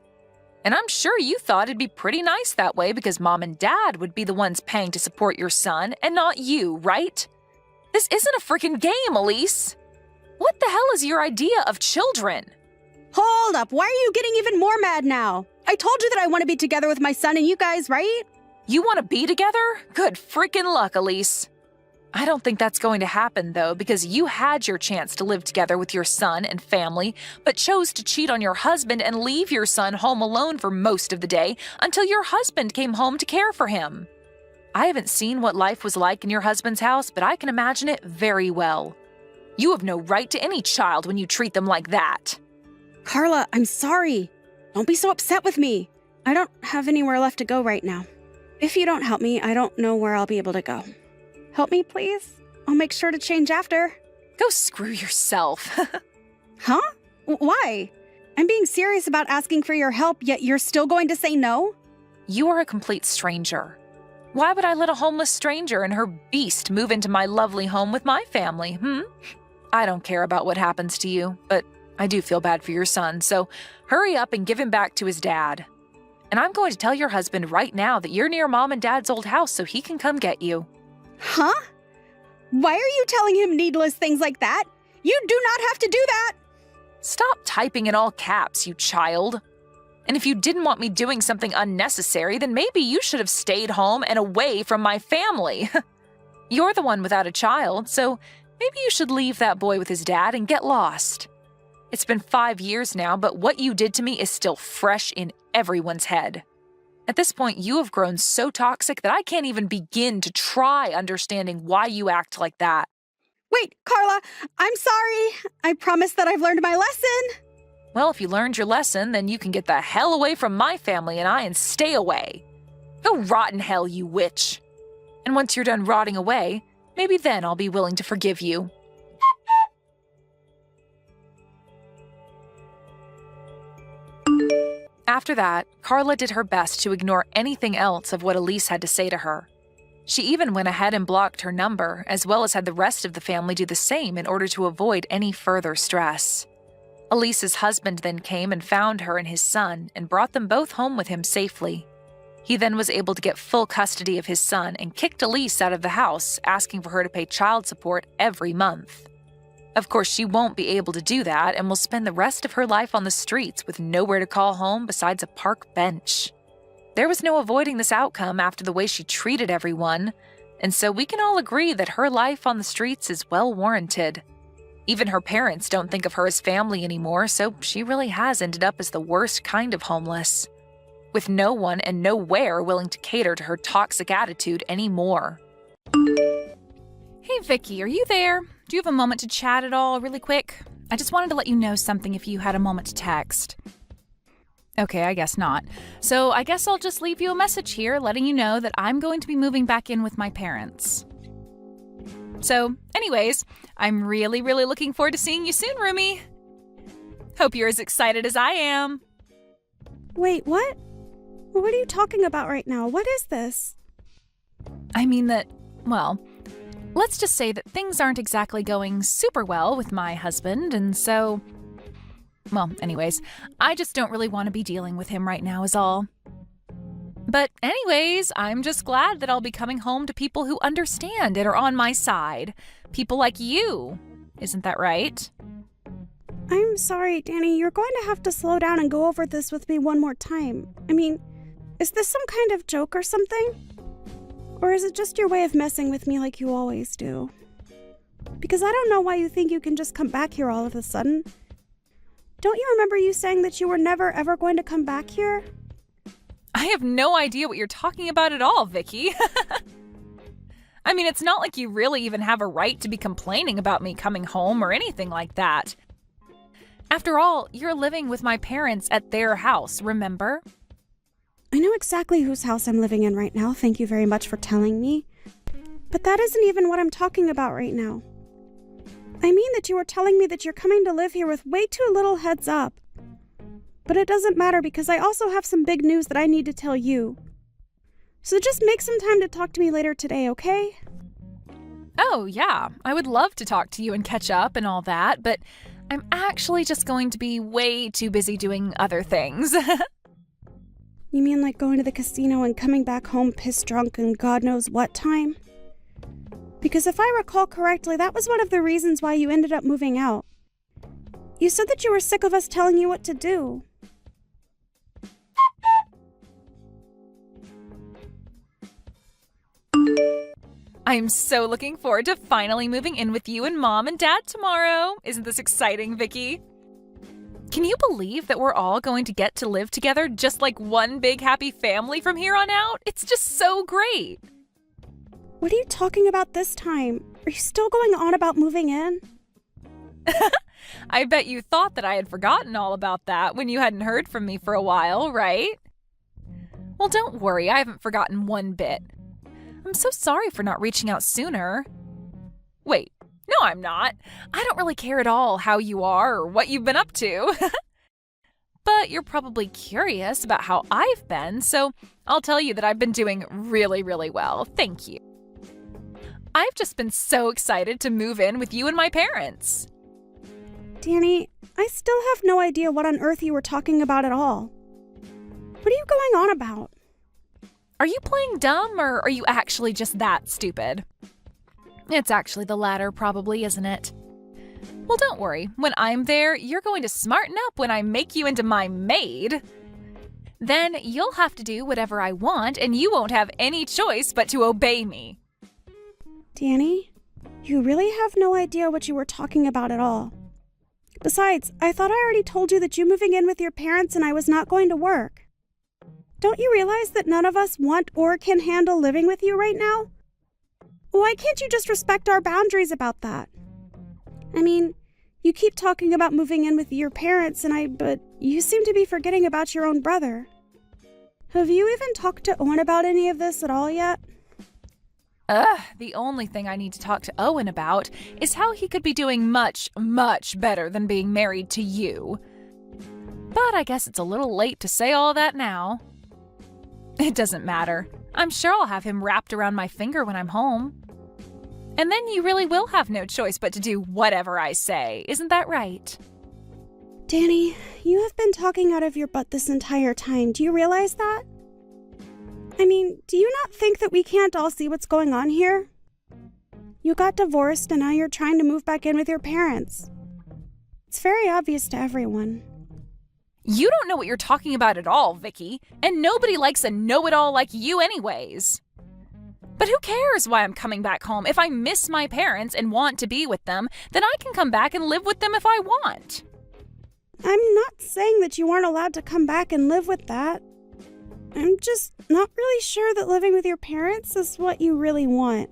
And I'm sure you thought it'd be pretty nice that way because Mom and Dad would be the ones paying to support your son and not you, right? This isn't a freaking game, Elise. What the hell is your idea of children? Hold up, why are you getting even more mad now? I told you that I want to be together with my son and you guys, right? You want to be together? Good freaking luck, Elise. I don't think that's going to happen, though, because you had your chance to live together with your son and family, but chose to cheat on your husband and leave your son home alone for most of the day until your husband came home to care for him. I haven't seen what life was like in your husband's house, but I can imagine it very well. You have no right to any child when you treat them like that. Carla, I'm sorry. Don't be so upset with me. I don't have anywhere left to go right now. If you don't help me, I don't know where I'll be able to go. Help me, please? I'll make sure to change after. Go screw yourself. Huh? Why? I'm being serious about asking for your help, yet you're still going to say no? You are a complete stranger. Why would I let a homeless stranger and her beast move into my lovely home with my family, I don't care about what happens to you, but I do feel bad for your son, so hurry up and give him back to his dad. And I'm going to tell your husband right now that you're near Mom and Dad's old house so he can come get you. Huh? Why are you telling him needless things like that? You do not have to do that! Stop typing in all caps, you child. And if you didn't want me doing something unnecessary, then maybe you should have stayed home and away from my family. You're the one without a child, so maybe you should leave that boy with his dad and get lost. It's been 5 years now, but what you did to me is still fresh in everyone's head. At this point, you have grown so toxic that I can't even begin to try understanding why you act like that. Wait, Carla, I'm sorry. I promise that I've learned my lesson. Well, if you learned your lesson, then you can get the hell away from my family and I and stay away. Go rot in hell, you witch. And once you're done rotting away, maybe then I'll be willing to forgive you. After that, Carla did her best to ignore anything else of what Elise had to say to her. She even went ahead and blocked her number, as well as had the rest of the family do the same in order to avoid any further stress. Elise's husband then came and found her and his son and brought them both home with him safely. He then was able to get full custody of his son and kicked Elise out of the house, asking for her to pay child support every month. Of course, she won't be able to do that and will spend the rest of her life on the streets with nowhere to call home besides a park bench. There was no avoiding this outcome after the way she treated everyone, and so we can all agree that her life on the streets is well warranted. Even her parents don't think of her as family anymore, so she really has ended up as the worst kind of homeless, with no one and nowhere willing to cater to her toxic attitude anymore. Hey Vicky, are you there? Do you have a moment to chat at all, really quick? I just wanted to let you know something if you had a moment to text. Okay, I guess not. So I guess I'll just leave you a message here letting you know that I'm going to be moving back in with my parents. So, anyways, I'm really looking forward to seeing you soon, Rumi. Hope you're as excited as I am. Wait, what? What are you talking about right now? What is this? I mean that, well, let's just say that things aren't exactly going super well with my husband, and so... Well, anyways, I just don't really want to be dealing with him right now is all. But anyways, I'm just glad that I'll be coming home to people who understand and are on my side. People like you. Isn't that right? I'm sorry, Danny. You're going to have to slow down and go over this with me one more time. I mean, is this some kind of joke or something? Or is it just your way of messing with me like you always do? Because I don't know why you think you can just come back here all of a sudden. Don't you remember you saying that you were never ever going to come back here? I have no idea what you're talking about at all, Vicky. I mean, it's not like you really even have a right to be complaining about me coming home or anything like that. After all, you're living with my parents at their house, remember? I know exactly whose house I'm living in right now, thank you very much for telling me. But that isn't even what I'm talking about right now. I mean that you were telling me that you're coming to live here with way too little heads up. But it doesn't matter because I also have some big news that I need to tell you. So just make some time to talk to me later today, okay? Oh, yeah. I would love to talk to you and catch up and all that, but I'm actually just going to be way too busy doing other things. You mean like going to the casino and coming back home pissed drunk and God knows what time? Because if I recall correctly, that was one of the reasons why you ended up moving out. You said that you were sick of us telling you what to do. I'm so looking forward to finally moving in with you and Mom and Dad tomorrow. Isn't this exciting, Vicky? Can you believe that we're all going to get to live together just like one big happy family from here on out? It's just so great. What are you talking about this time? Are you still going on about moving in? I bet you thought that I had forgotten all about that when you hadn't heard from me for a while, right? Well, don't worry, I haven't forgotten one bit. I'm so sorry for not reaching out sooner. Wait, no, I'm not. I don't really care at all how you are or what you've been up to. But you're probably curious about how I've been, so I'll tell you that I've been doing really well. Thank you. I've just been so excited to move in with you and my parents. Danny, I still have no idea what on earth you were talking about at all. What are you going on about? Are you playing dumb or are you actually just that stupid? It's actually the latter, probably, isn't it? Well, don't worry. When I'm there, you're going to smarten up when I make you into my maid. Then you'll have to do whatever I want and you won't have any choice but to obey me. Danny, you really have no idea what you were talking about at all. Besides, I thought I already told you that you moving in with your parents and I was not going to work. Don't you realize that none of us want or can handle living with you right now? Why can't you just respect our boundaries about that? I mean, you keep talking about moving in with your parents but you seem to be forgetting about your own brother. Have you even talked to Owen about any of this at all yet? The only thing I need to talk to Owen about is how he could be doing much better than being married to you. But I guess it's a little late to say all that now. It doesn't matter. I'm sure I'll have him wrapped around my finger when I'm home. And then you really will have no choice but to do whatever I say. Isn't that right? Danny, you have been talking out of your butt this entire time. Do you realize that? I mean, do you not think that we can't all see what's going on here? You got divorced and now you're trying to move back in with your parents. It's very obvious to everyone. You don't know what you're talking about at all, Vicky, and nobody likes a know-it-all like you anyways. But who cares why I'm coming back home? If I miss my parents and want to be with them, then I can come back and live with them if I want. I'm not saying that you aren't allowed to come back and live with that. I'm just not really sure that living with your parents is what you really want.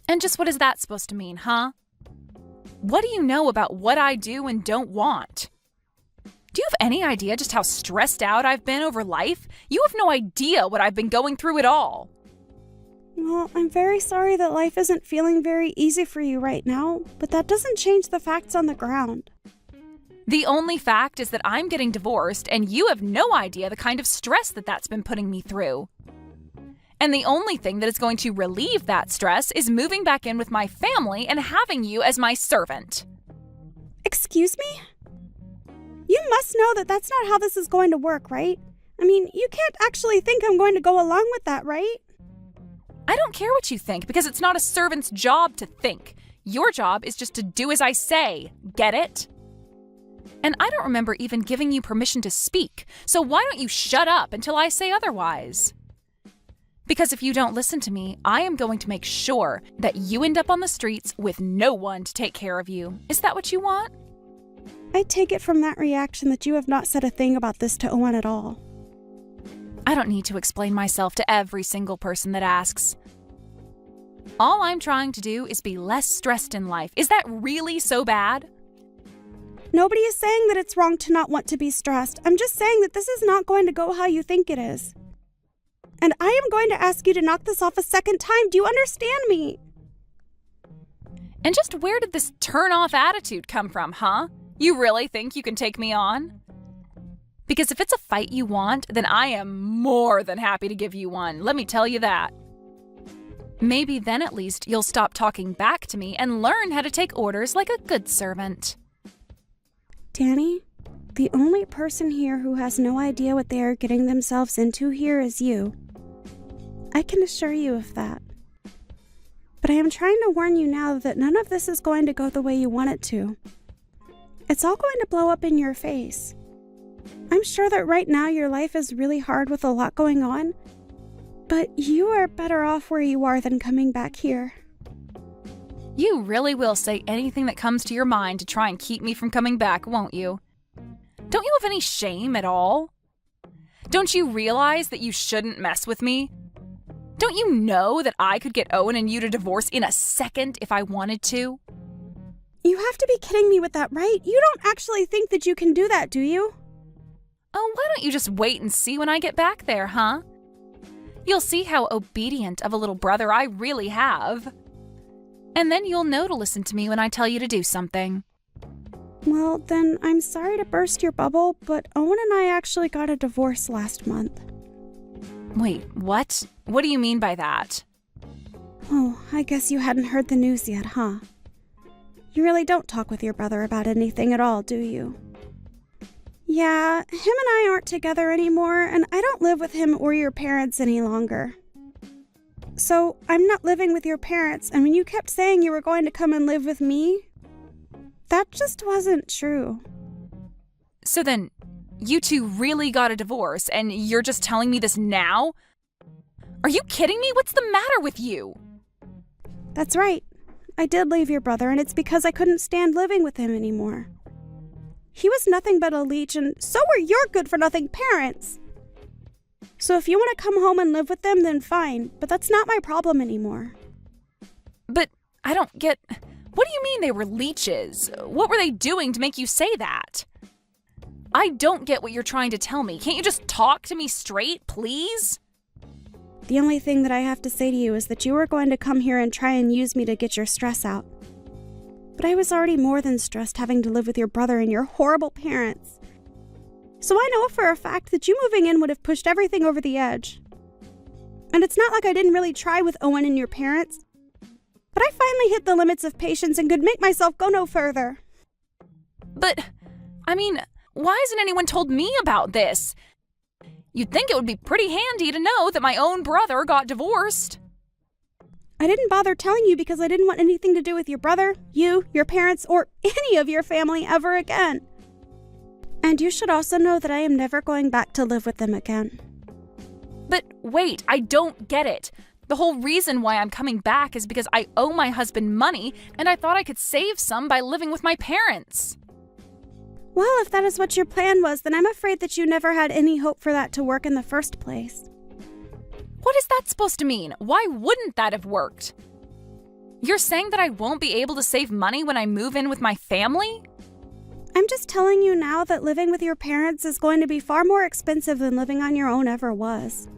And just what is that supposed to mean, huh? What do you know about what I do and don't want? Do you have any idea just how stressed out I've been over life? You have no idea what I've been going through at all. Well, I'm very sorry that life isn't feeling very easy for you right now, but that doesn't change the facts on the ground. The only fact is that I'm getting divorced, and you have no idea the kind of stress that's been putting me through. And the only thing that is going to relieve that stress is moving back in with my family and having you as my servant. Excuse me? You must know that that's not how this is going to work, right? I mean, you can't actually think I'm going to go along with that, right? I don't care what you think, because it's not a servant's job to think. Your job is just to do as I say. Get it? And I don't remember even giving you permission to speak, so why don't you shut up until I say otherwise? Because if you don't listen to me, I am going to make sure that you end up on the streets with no one to take care of you. Is that what you want? I take it from that reaction that you have not said a thing about this to Owen at all. I don't need to explain myself to every single person that asks. All I'm trying to do is be less stressed in life. Is that really so bad? Nobody is saying that it's wrong to not want to be stressed. I'm just saying that this is not going to go how you think it is. And I am going to ask you to knock this off a second time. Do you understand me? And just where did this turn-off attitude come from, huh? You really think you can take me on? Because if it's a fight you want, then I am more than happy to give you one. Let me tell you that. Maybe then at least you'll stop talking back to me and learn how to take orders like a good servant. Danny, the only person here who has no idea what they are getting themselves into here is you. I can assure you of that. But I am trying to warn you now that none of this is going to go the way you want it to. It's all going to blow up in your face. I'm sure that right now your life is really hard with a lot going on, but you are better off where you are than coming back here. You really will say anything that comes to your mind to try and keep me from coming back, won't you? Don't you have any shame at all? Don't you realize that you shouldn't mess with me? Don't you know that I could get Owen and you to divorce in a second if I wanted to? You have to be kidding me with that, right? You don't actually think that you can do that, do you? Oh, why don't you just wait and see when I get back there, huh? You'll see how obedient of a little brother I really have. And then you'll know to listen to me when I tell you to do something. Well, then I'm sorry to burst your bubble, but Owen and I actually got a divorce last month. Wait, what? What do you mean by that? Oh, I guess you hadn't heard the news yet, huh? You really don't talk with your brother about anything at all, do you? Yeah, him and I aren't together anymore, and I don't live with him or your parents any longer. So, I'm not living with your parents, and when you kept saying you were going to come and live with me, that just wasn't true. So then, you two really got a divorce, and you're just telling me this now? Are you kidding me? What's the matter with you? That's right. I did leave your brother, and it's because I couldn't stand living with him anymore. He was nothing but a leech, and so were your good-for-nothing parents. So if you want to come home and live with them, then fine, but that's not my problem anymore. But I don't get... What do you mean they were leeches? What were they doing to make you say that? I don't get what you're trying to tell me. Can't you just talk to me straight, please? The only thing that I have to say to you is that you were going to come here and try and use me to get your stress out. But I was already more than stressed having to live with your brother and your horrible parents. So I know for a fact that you moving in would have pushed everything over the edge. And it's not like I didn't really try with Owen and your parents. But I finally hit the limits of patience and could make myself go no further. But, why hasn't anyone told me about this? You'd think it would be pretty handy to know that my own brother got divorced. I didn't bother telling you because I didn't want anything to do with your brother, you, your parents, or any of your family ever again. And you should also know that I am never going back to live with them again. But wait, I don't get it. The whole reason why I'm coming back is because I owe my husband money, and I thought I could save some by living with my parents. Well, if that is what your plan was, then I'm afraid that you never had any hope for that to work in the first place. What is that supposed to mean? Why wouldn't that have worked? You're saying that I won't be able to save money when I move in with my family? I'm just telling you now that living with your parents is going to be far more expensive than living on your own ever was.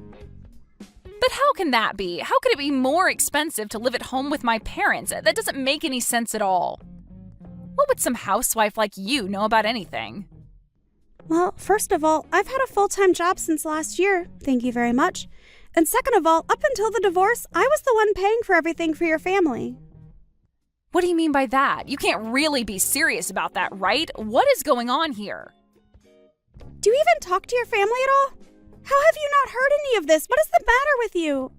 But how can that be? How could it be more expensive to live at home with my parents? That doesn't make any sense at all. What would some housewife like you know about anything? Well, first of all, I've had a full-time job since last year, thank you very much. And second of all, up until the divorce, I was the one paying for everything for your family. What do you mean by that? You can't really be serious about that, right? What is going on here? Do you even talk to your family at all? How have you not heard any of this? What is the matter with you?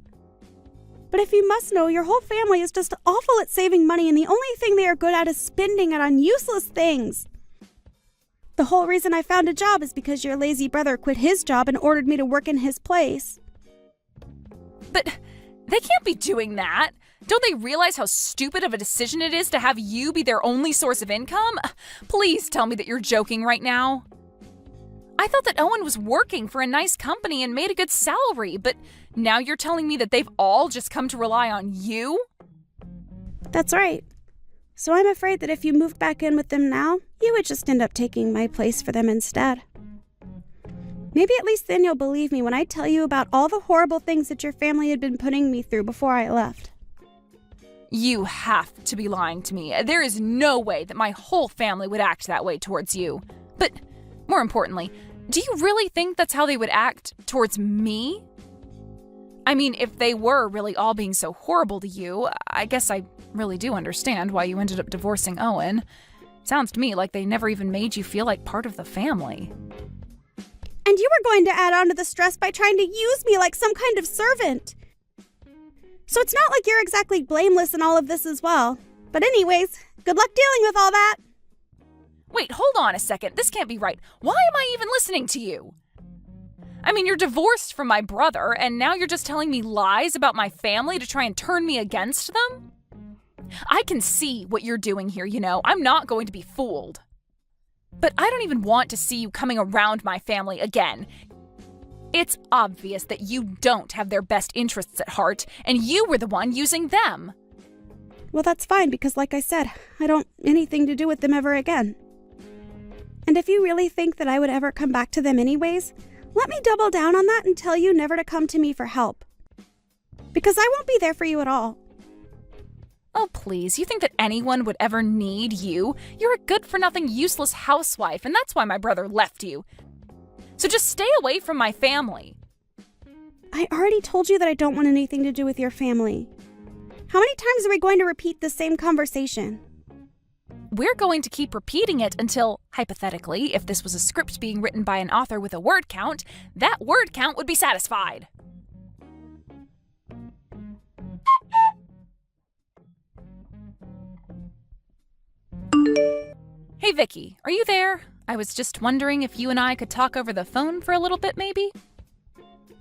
But if you must know, your whole family is just awful at saving money, and the only thing they are good at is spending it on useless things. The whole reason I found a job is because your lazy brother quit his job and ordered me to work in his place. But they can't be doing that. Don't they realize how stupid of a decision it is to have you be their only source of income? Please tell me that you're joking right now. I thought that Owen was working for a nice company and made a good salary, but now you're telling me that they've all just come to rely on you? That's right. So I'm afraid that if you moved back in with them now, you would just end up taking my place for them instead. Maybe at least then you'll believe me when I tell you about all the horrible things that your family had been putting me through before I left. You have to be lying to me. There is no way that my whole family would act that way towards you. But more importantly, do you really think that's how they would act towards me? If they were really all being so horrible to you, I guess I really do understand why you ended up divorcing Owen. Sounds to me like they never even made you feel like part of the family. And you were going to add on to the stress by trying to use me like some kind of servant. So it's not like you're exactly blameless in all of this as well. But anyways, good luck dealing with all that. Wait, hold on a second. This can't be right. Why am I even listening to you? You're divorced from my brother, and now you're just telling me lies about my family to try and turn me against them? I can see what you're doing here, I'm not going to be fooled. But I don't even want to see you coming around my family again. It's obvious that you don't have their best interests at heart, and you were the one using them. Well, that's fine, because like I said, I don't anything to do with them ever again. And if you really think that I would ever come back to them anyways, let me double down on that and tell you never to come to me for help. Because I won't be there for you at all. Oh, please, you think that anyone would ever need you? You're a good-for-nothing, useless housewife, and that's why my brother left you. So just stay away from my family. I already told you that I don't want anything to do with your family. How many times are we going to repeat the same conversation? We're going to keep repeating it until, hypothetically, if this was a script being written by an author with a word count, that word count would be satisfied. Hey Vicky, are you there? I was just wondering if you and I could talk over the phone for a little bit, maybe?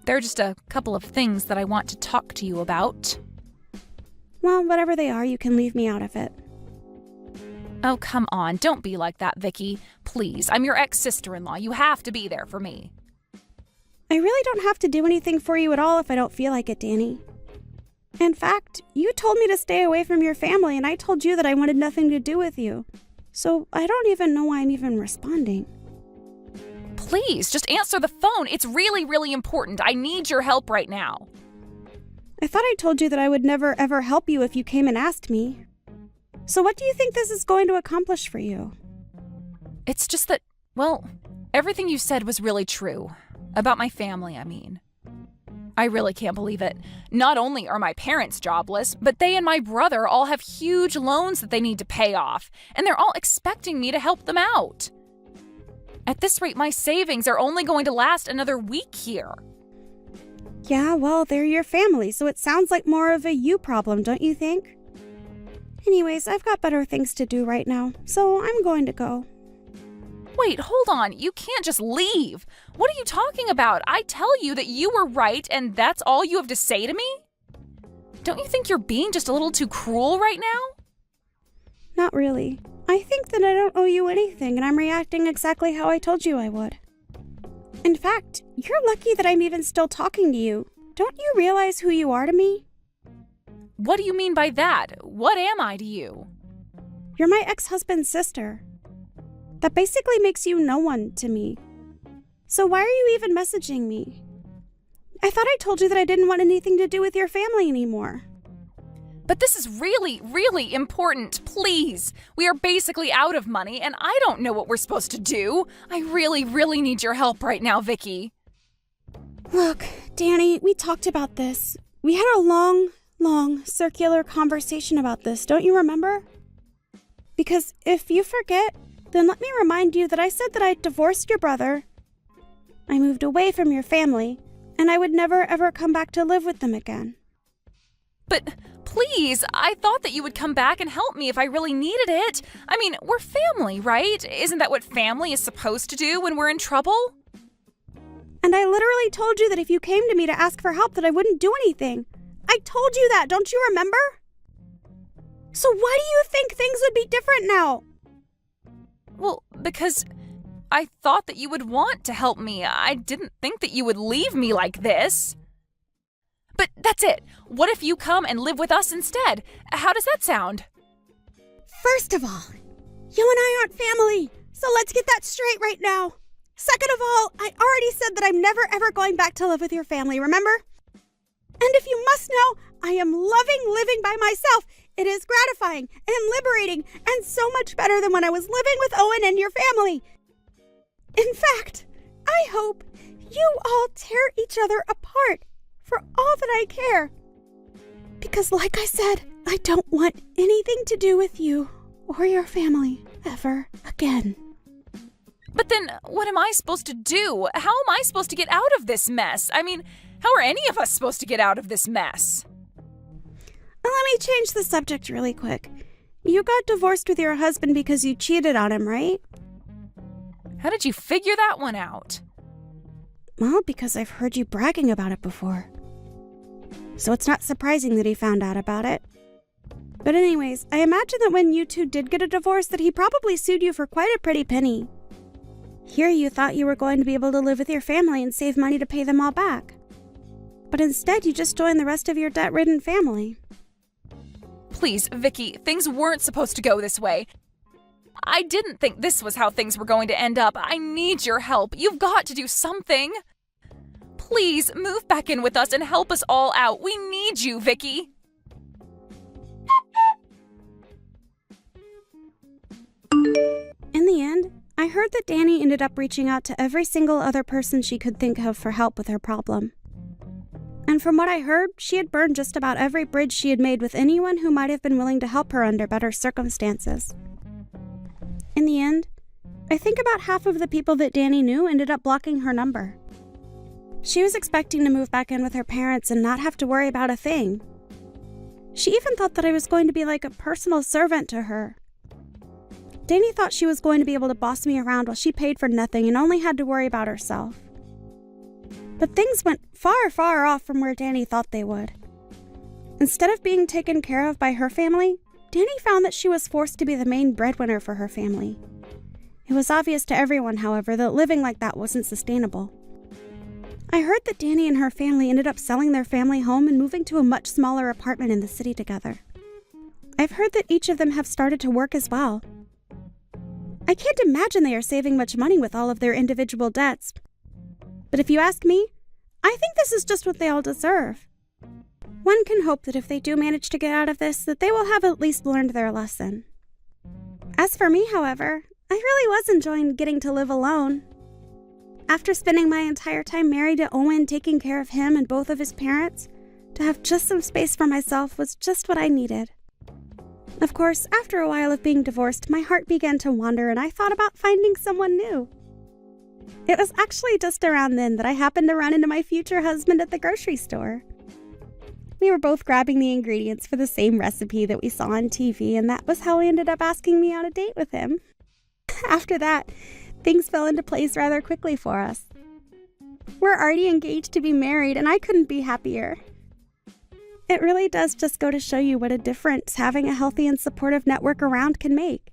There are just a couple of things that I want to talk to you about. Well, whatever they are, you can leave me out of it. Oh, come on, don't be like that, Vicky. Please, I'm your ex-sister-in-law. You have to be there for me. I really don't have to do anything for you at all if I don't feel like it, Danny. In fact, you told me to stay away from your family, and I told you that I wanted nothing to do with you. So I don't even know why I'm even responding. Please, just answer the phone. It's really, really important. I need your help right now. I thought I told you that I would never, ever help you if you came and asked me. So what do you think this is going to accomplish for you? It's just that, well, Everything you said was really true. About my family, I mean. I really can't believe it. Not only are my parents jobless, but they and my brother all have huge loans that they need to pay off, and they're all expecting me to help them out. At this rate, my savings are only going to last another week here. Yeah, well, they're your family, so it sounds like more of a you problem, don't you think? Anyways, I've got better things to do right now, so I'm going to go. Wait, hold on. You can't just leave. What are you talking about? I tell you that you were right and that's all you have to say to me? Don't you think you're being just a little too cruel right now? Not really. I think that I don't owe you anything and I'm reacting exactly how I told you I would. In fact, you're lucky that I'm even still talking to you. Don't you realize who you are to me? What do you mean by that? What am I to you? You're my ex-husband's sister. That basically makes you no one to me. So why are you even messaging me? I thought I told you that I didn't want anything to do with your family anymore. But this is really, really important. Please. We are basically out of money and I don't know what we're supposed to do. I really, really need your help right now, Vicky. Look, Danny, we talked about this. We had a long circular conversation about this, don't you remember? Because if you forget, then let me remind you that I said that I divorced your brother, I moved away from your family, and I would never ever come back to live with them again. But please, I thought that you would come back and help me if I really needed it. I mean, we're family, right? Isn't that what family is supposed to do when we're in trouble? And I literally told you that if you came to me to ask for help that I wouldn't do anything. I told you that, don't you remember? So why do you think things would be different now? Well, because I thought that you would want to help me. I didn't think that you would leave me like this. But that's it. What if you come and live with us instead? How does that sound? First of all, you and I aren't family, so let's get that straight right now. Second of all, I already said that I'm never ever going back to live with your family, remember? And if you must know, I am loving living by myself. It is gratifying and liberating and so much better than when I was living with Owen and your family. In fact, I hope you all tear each other apart for all that I care. Because like I said, I don't want anything to do with you or your family ever again. But then, what am I supposed to do? How am I supposed to get out of this mess? I mean, how are any of us supposed to get out of this mess? Let me change the subject really quick. You got divorced with your husband because you cheated on him, right? How did you figure that one out? Well, because I've heard you bragging about it before. So it's not surprising that he found out about it. But anyways, I imagine that when you two did get a divorce that he probably sued you for quite a pretty penny. Here you thought you were going to be able to live with your family and save money to pay them all back. But instead you just joined the rest of your debt-ridden family. Please, Vicky, things weren't supposed to go this way. I didn't think this was how things were going to end up. I need your help. You've got to do something. Please, move back in with us and help us all out. We need you, Vicky. In the end, I heard that Danny ended up reaching out to every single other person she could think of for help with her problem. And from what I heard, she had burned just about every bridge she had made with anyone who might have been willing to help her under better circumstances. In the end, I think about half of the people that Danny knew ended up blocking her number. She was expecting to move back in with her parents and not have to worry about a thing. She even thought that I was going to be like a personal servant to her. Danny thought she was going to be able to boss me around while she paid for nothing and only had to worry about herself. But things went far, far off from where Danny thought they would. Instead of being taken care of by her family, Danny found that she was forced to be the main breadwinner for her family. It was obvious to everyone, however, that living like that wasn't sustainable. I heard that Danny and her family ended up selling their family home and moving to a much smaller apartment in the city together. I've heard that each of them have started to work as well. I can't imagine they are saving much money with all of their individual debts. But if you ask me, I think this is just what they all deserve. One can hope that if they do manage to get out of this, that they will have at least learned their lesson. As for me, however, I really was enjoying getting to live alone. After spending my entire time married to Owen, taking care of him and both of his parents, to have just some space for myself was just what I needed. Of course, after a while of being divorced, my heart began to wander and I thought about finding someone new. It was actually just around then that I happened to run into my future husband at the grocery store. We were both grabbing the ingredients for the same recipe that we saw on TV, and that was how he ended up asking me on a date with him. After that, things fell into place rather quickly for us. We're already engaged to be married, and I couldn't be happier. It really does just go to show you what a difference having a healthy and supportive network around can make.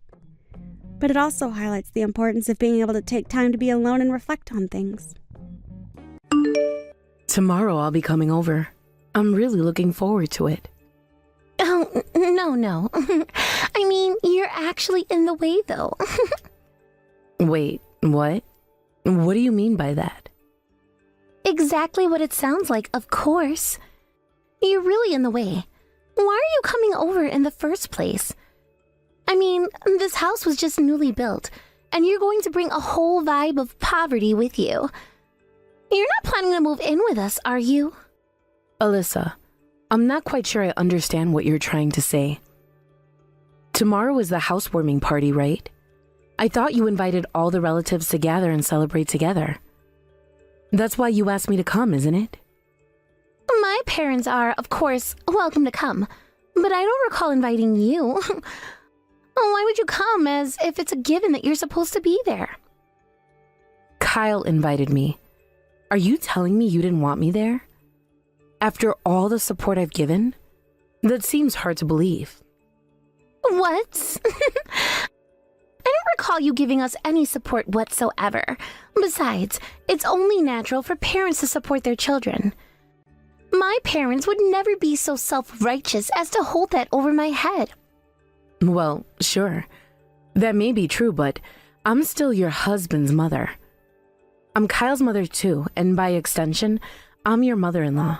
But it also highlights the importance of being able to take time to be alone and reflect on things. Tomorrow I'll be coming over. I'm really looking forward to it. Oh, no. I mean, you're actually in the way, though. Wait, what? What do you mean by that? Exactly what it sounds like, of course. You're really in the way. Why are you coming over in the first place? I mean, this house was just newly built, and you're going to bring a whole vibe of poverty with you. You're not planning to move in with us, are you? Alyssa, I'm not quite sure I understand what you're trying to say. Tomorrow is the housewarming party, right? I thought you invited all the relatives to gather and celebrate together. That's why you asked me to come, isn't it? My parents are, of course, welcome to come, but I don't recall inviting you. Why would you come as if it's a given that you're supposed to be there? Kyle invited me. Are you telling me you didn't want me there? After all the support I've given? That seems hard to believe. What? I don't recall you giving us any support whatsoever. Besides, it's only natural for parents to support their children. My parents would never be so self-righteous as to hold that over my head. Well, sure. That may be true, but I'm still your husband's mother. I'm Kyle's mother too, and by extension, I'm your mother-in-law.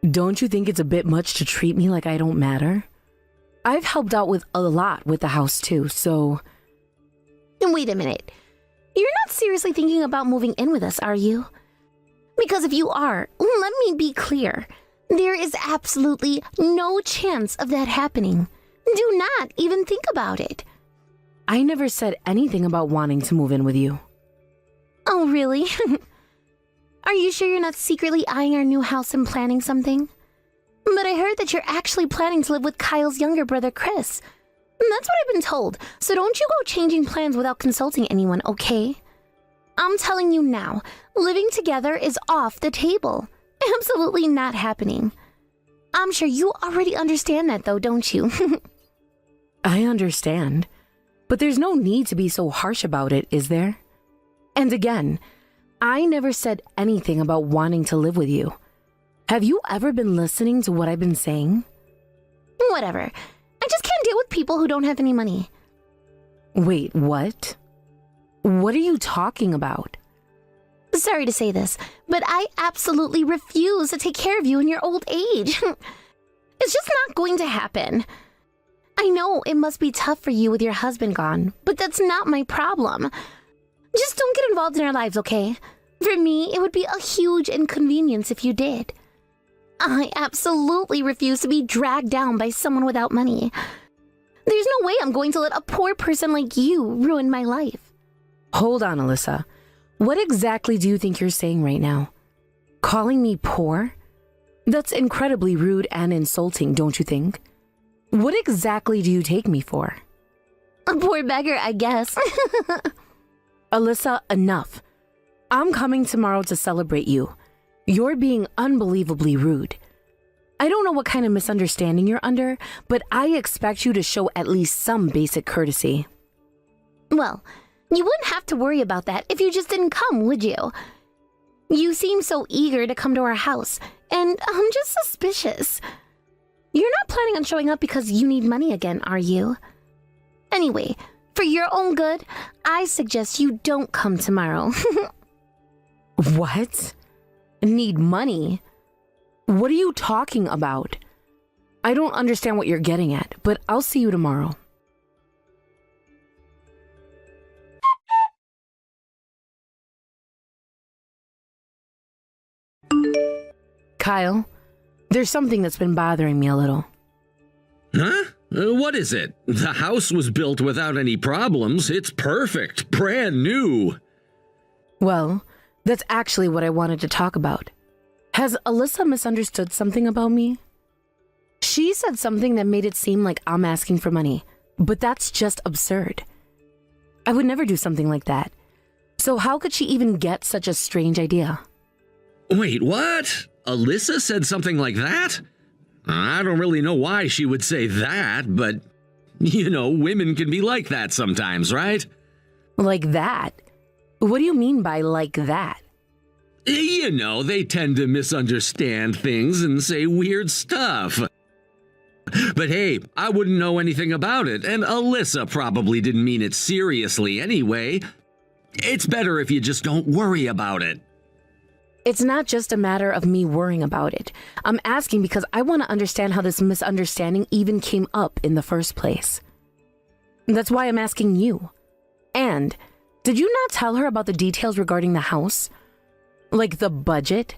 Don't you think it's a bit much to treat me like I don't matter? I've helped out with a lot with the house too, so... Wait a minute. You're not seriously thinking about moving in with us, are you? Because if you are, let me be clear. There is absolutely no chance of that happening. Do not even think about it. I never said anything about wanting to move in with you. Oh, really? Are you sure you're not secretly eyeing our new house and planning something? But I heard that you're actually planning to live with Kyle's younger brother, Chris. That's what I've been told, so don't you go changing plans without consulting anyone, okay? I'm telling you now, living together is off the table. Absolutely not happening. I'm sure you already understand that though, don't you? I understand, but there's no need to be so harsh about it, is there? And again, I never said anything about wanting to live with you. Have you ever been listening to what I've been saying? Whatever. I just can't deal with people who don't have any money. Wait, what? What are you talking about? Sorry to say this, but I absolutely refuse to take care of you in your old age. It's just not going to happen. I know it must be tough for you with your husband gone, but that's not my problem. Just don't get involved in our lives, okay? For me, it would be a huge inconvenience if you did. I absolutely refuse to be dragged down by someone without money. There's no way I'm going to let a poor person like you ruin my life. Hold on, Alyssa. What exactly do you think you're saying right now? Calling me poor? That's incredibly rude and insulting, don't you think? What exactly do you take me for? A poor beggar, I guess. Alyssa, enough. I'm coming tomorrow to celebrate you. You're being unbelievably rude. I don't know what kind of misunderstanding you're under, but I expect you to show at least some basic courtesy. Well, you wouldn't have to worry about that if you just didn't come, would you? You seem so eager to come to our house, and I'm just suspicious. You're not planning on showing up because you need money again, are you? Anyway, for your own good, I suggest you don't come tomorrow. What? Need money? What are you talking about? I don't understand what you're getting at, but I'll see you tomorrow. Kyle, there's something that's been bothering me a little. Huh? What is it? The house was built without any problems. It's perfect. Brand new. Well, that's actually what I wanted to talk about. Has Alyssa misunderstood something about me? She said something that made it seem like I'm asking for money, but that's just absurd. I would never do something like that. So how could she even get such a strange idea? Wait, what? Alyssa said something like that? I don't really know why she would say that, but, women can be like that sometimes, right? Like that? What do you mean by like that? They tend to misunderstand things and say weird stuff. But hey, I wouldn't know anything about it, and Alyssa probably didn't mean it seriously anyway. It's better if you just don't worry about it. It's not just a matter of me worrying about it. I'm asking because I want to understand how this misunderstanding even came up in the first place. That's why I'm asking you. And did you not tell her about the details regarding the house? Like the budget?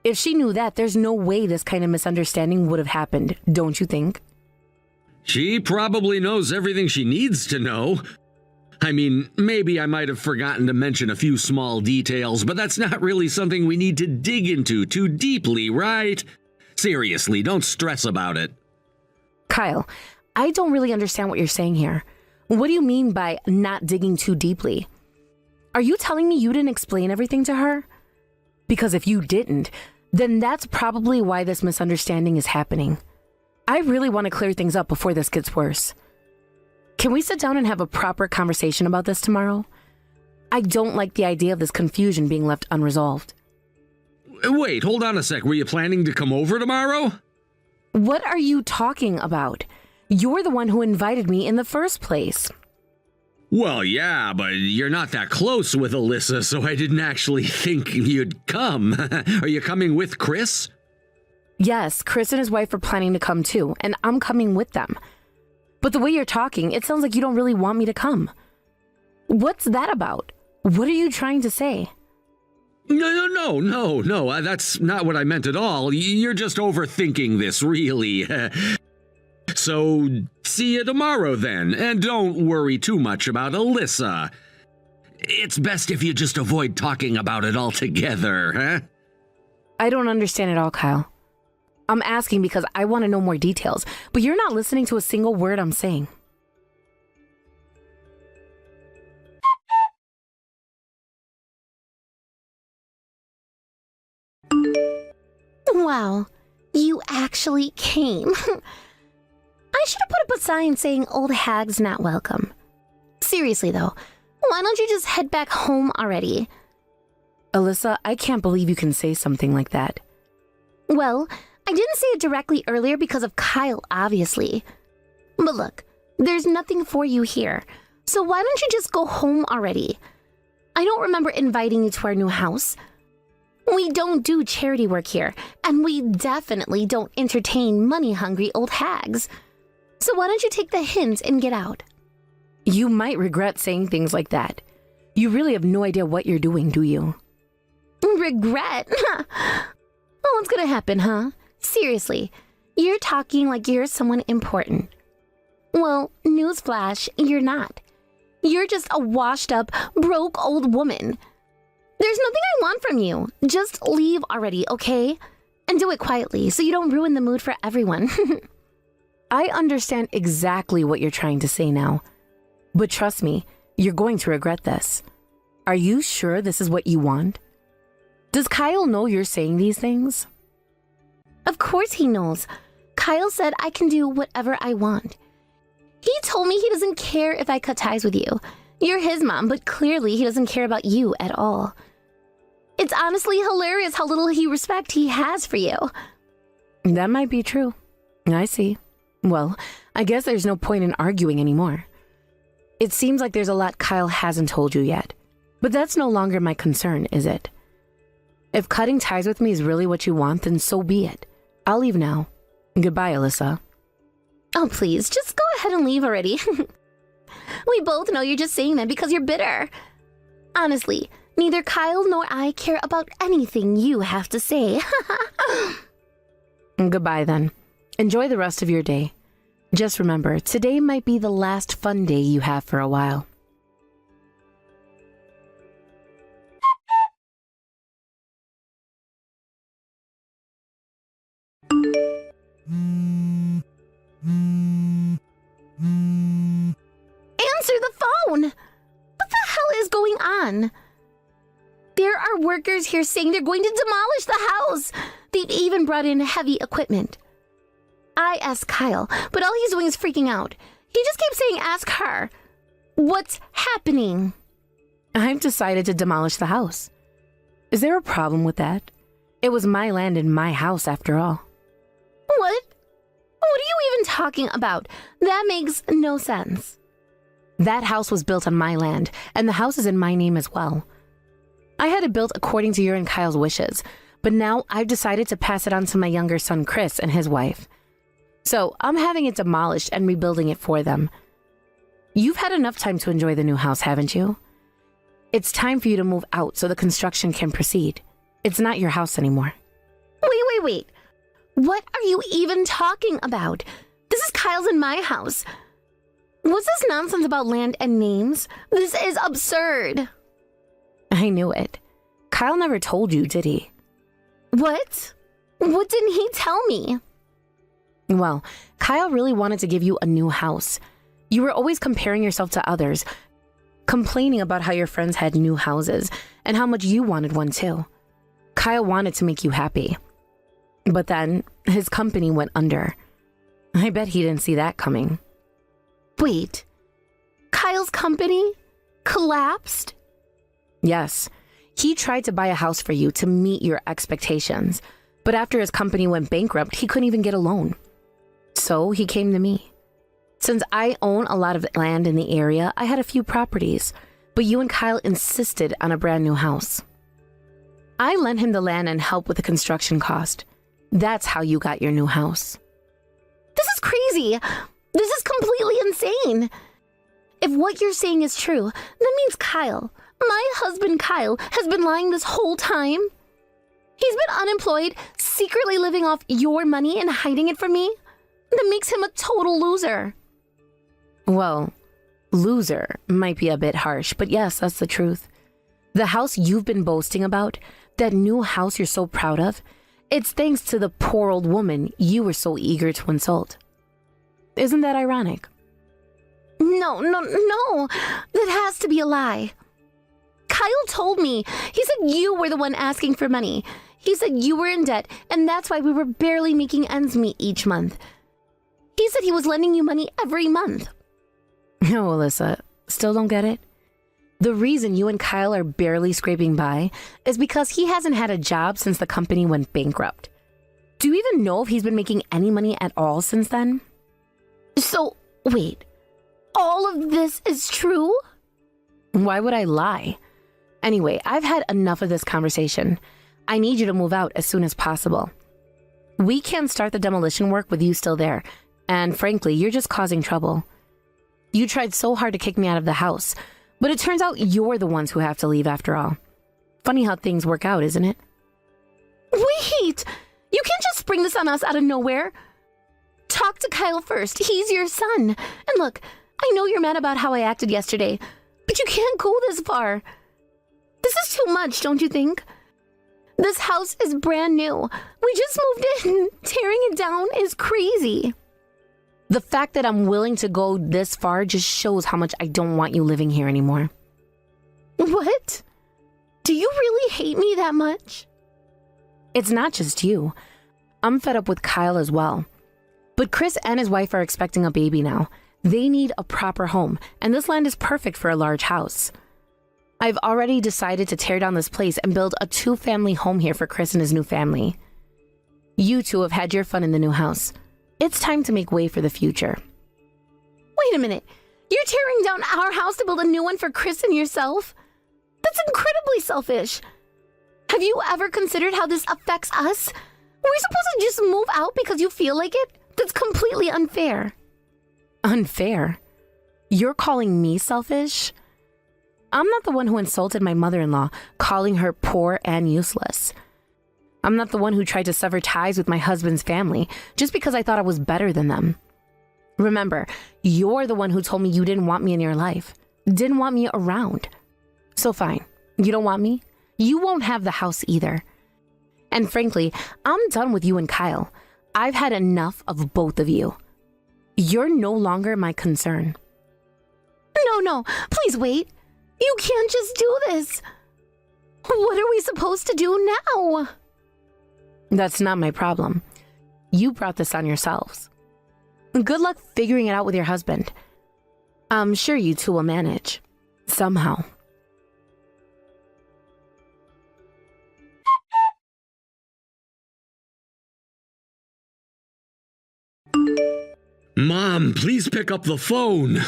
If she knew that, there's no way this kind of misunderstanding would have happened, don't you think? She probably knows everything she needs to know. I mean, maybe I might have forgotten to mention a few small details, but that's not really something we need to dig into too deeply, right? Seriously, don't stress about it. Kyle, I don't really understand what you're saying here. What do you mean by not digging too deeply? Are you telling me you didn't explain everything to her? Because if you didn't, then that's probably why this misunderstanding is happening. I really want to clear things up before this gets worse. Can we sit down and have a proper conversation about this tomorrow? I don't like the idea of this confusion being left unresolved. Wait, hold on a sec. Were you planning to come over tomorrow? What are you talking about? You're the one who invited me in the first place. Well, yeah, but you're not that close with Alyssa, so I didn't actually think you'd come. Are you coming with Chris? Yes, Chris and his wife are planning to come too, and I'm coming with them. But the way you're talking, it sounds like you don't really want me to come. What's that about? What are you trying to say? No. That's not what I meant at all. You're just overthinking this, really. So, see you tomorrow then, and don't worry too much about Alyssa. It's best if you just avoid talking about it altogether, huh? I don't understand at all, Kyle. I'm asking because I want to know more details, but you're not listening to a single word I'm saying. Wow, you actually came. I should have put up a sign saying old hag's not welcome. Seriously though, why don't you just head back home already? Alyssa, I can't believe you can say something like that. Well, I didn't say it directly earlier because of Kyle, obviously. But look, there's nothing for you here, so why don't you just go home already? I don't remember inviting you to our new house. We don't do charity work here, and we definitely don't entertain money-hungry old hags. So why don't you take the hint and get out? You might regret saying things like that. You really have no idea what you're doing, do you? Regret? Oh, what's gonna happen, huh? Seriously, you're talking like you're someone important. Well, newsflash, you're not. You're just a washed-up, broke old woman. There's nothing I want from you. Just leave already, okay? And do it quietly so you don't ruin the mood for everyone. I understand exactly what you're trying to say now. But trust me, you're going to regret this. Are you sure this is what you want? Does Kyle know you're saying these things? Of course he knows. Kyle said I can do whatever I want. He told me he doesn't care if I cut ties with you. You're his mom, but clearly he doesn't care about you at all. It's honestly hilarious how little respect he has for you. That might be true. I see. Well, I guess there's no point in arguing anymore. It seems like there's a lot Kyle hasn't told you yet. But that's no longer my concern, is it? If cutting ties with me is really what you want, then so be it. I'll leave now. Goodbye, Alyssa. Oh, please, just go ahead and leave already. We both know you're just saying that because you're bitter. Honestly, Neither Kyle nor I care about anything you have to say. Goodbye then. Enjoy the rest of your day. Just remember, today might be the last fun day you have for a while. Answer the phone! What the hell is going on? There are workers here saying they're going to demolish the house. They've even brought in heavy equipment. I asked Kyle, but all he's doing is freaking out. He just keeps saying ask her. What's happening? I've decided to demolish the house. Is there a problem with that? It was my land and my house after all. What? What are you even talking about? That makes no sense. That house was built on my land, and the house is in my name as well. I had it built according to your and Kyle's wishes, but now I've decided to pass it on to my younger son Chris and his wife. So I'm having it demolished and rebuilding it for them. You've had enough time to enjoy the new house, haven't you? It's time for you to move out so the construction can proceed. It's not your house anymore. Wait. What are you even talking about? This is Kyle's and my house. What's this nonsense about land and names? This is absurd. I knew it. Kyle never told you, did he? What? What didn't he tell me? Well, Kyle really wanted to give you a new house. You were always comparing yourself to others, complaining about how your friends had new houses and how much you wanted one too. Kyle wanted to make you happy. But then his company went under. I bet he didn't see that coming. Wait, Kyle's company collapsed? Yes, he tried to buy a house for you to meet your expectations, but after his company went bankrupt, he couldn't even get a loan. So he came to me. Since I own a lot of land in the area, I had a few properties, but you and Kyle insisted on a brand new house. I lent him the land and helped with the construction cost. That's how you got your new house. This is crazy. This is completely insane. If what you're saying is true, that means Kyle, my husband Kyle, has been lying this whole time. He's been unemployed, secretly living off your money and hiding it from me. That makes him a total loser. Well, loser might be a bit harsh, but yes, that's the truth. The house you've been boasting about, that new house you're so proud of, it's thanks to the poor old woman you were so eager to insult. Isn't that ironic? No. That has to be a lie. Kyle told me. He said you were the one asking for money. He said you were in debt, and that's why we were barely making ends meet each month. He said he was lending you money every month. No, Alyssa, still don't get it? The reason you and Kyle are barely scraping by is because he hasn't had a job since the company went bankrupt. Do you even know if he's been making any money at all since then? So, wait. All of this is true? Why would I lie? Anyway, I've had enough of this conversation. I need you to move out as soon as possible. We can't start the demolition work with you still there, and frankly, you're just causing trouble. You tried so hard to kick me out of the house, but it turns out you're the ones who have to leave after all. Funny how things work out, isn't it? Wait! You can't just spring this on us out of nowhere. Talk to Kyle first. He's your son. And look, I know you're mad about how I acted yesterday, but you can't go this far. This is too much, don't you think? This house is brand new. We just moved in. Tearing it down is crazy. The fact that I'm willing to go this far just shows how much I don't want you living here anymore. What? Do you really hate me that much? It's not just you. I'm fed up with Kyle as well. But Chris and his wife are expecting a baby now. They need a proper home, and this land is perfect for a large house. I've already decided to tear down this place and build a 2-family home here for Chris and his new family. You two have had your fun in the new house. It's time to make way for the future. Wait a minute. You're tearing down our house to build a new one for Chris and yourself? That's incredibly selfish. Have you ever considered how this affects us? Are we supposed to just move out because you feel like it? That's completely unfair. Unfair? You're calling me selfish? I'm not the one who insulted my mother-in-law, calling her poor and useless. I'm not the one who tried to sever ties with my husband's family just because I thought I was better than them. Remember, you're the one who told me you didn't want me in your life, didn't want me around. So fine, you don't want me? You won't have the house either. And frankly, I'm done with you and Kyle. I've had enough of both of you. You're no longer my concern. No, please wait. You can't just do this. What are we supposed to do now? That's not my problem. You brought this on yourselves. Good luck figuring it out with your husband. I'm sure you two will manage. Somehow. Mom, please pick up the phone.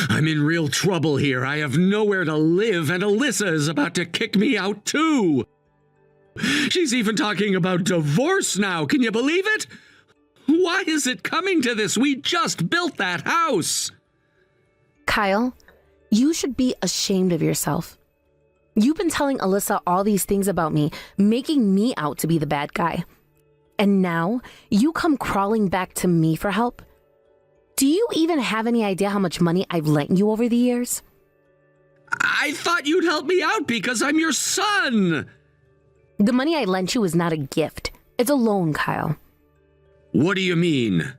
I'm in real trouble here. I have nowhere to live, and Alyssa is about to kick me out too. She's even talking about divorce now. Can you believe it? Why is it coming to this? We just built that house. Kyle, you should be ashamed of yourself. You've been telling Alyssa all these things about me, making me out to be the bad guy. And now you come crawling back to me for help? Do you even have any idea how much money I've lent you over the years? I thought you'd help me out because I'm your son. The money I lent you is not a gift. It's a loan, Kyle. What do you mean?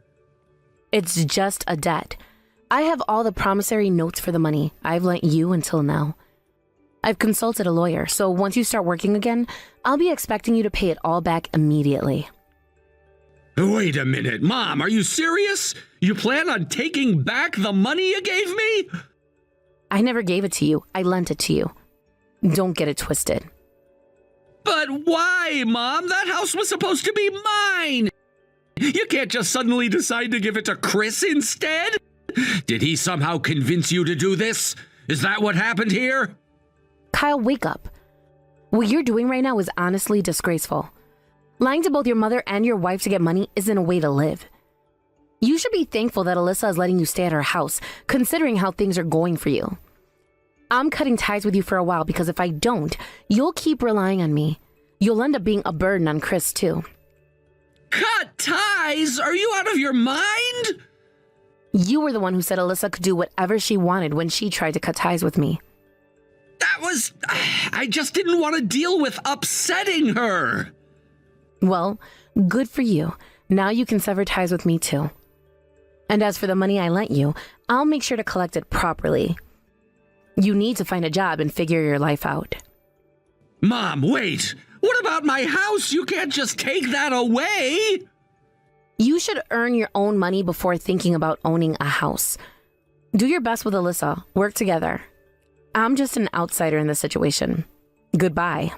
It's just a debt. I have all the promissory notes for the money I've lent you until now. I've consulted a lawyer, so once you start working again, I'll be expecting you to pay it all back immediately. Wait a minute, Mom, are you serious? You plan on taking back the money you gave me? I never gave it to you. I lent it to you. Don't get it twisted. But why, Mom? That house was supposed to be mine. You can't just suddenly decide to give it to Chris instead? Did he somehow convince you to do this? Is that what happened here? Kyle, wake up. What you're doing right now is honestly disgraceful. Lying to both your mother and your wife to get money isn't a way to live. You should be thankful that Alyssa is letting you stay at her house, considering how things are going for you. I'm cutting ties with you for a while because if I don't, you'll keep relying on me. You'll end up being a burden on Chris, too. Cut ties? Are you out of your mind? You were the one who said Alyssa could do whatever she wanted when she tried to cut ties with me. I just didn't want to deal with upsetting her. Well, good for you. Now you can sever ties with me too. And as for the money I lent you, I'll make sure to collect it properly. You need to find a job and figure your life out. Mom, wait. What about my house? You can't just take that away. You should earn your own money before thinking about owning a house. Do your best with Alyssa. Work together. I'm just an outsider in this situation. Goodbye.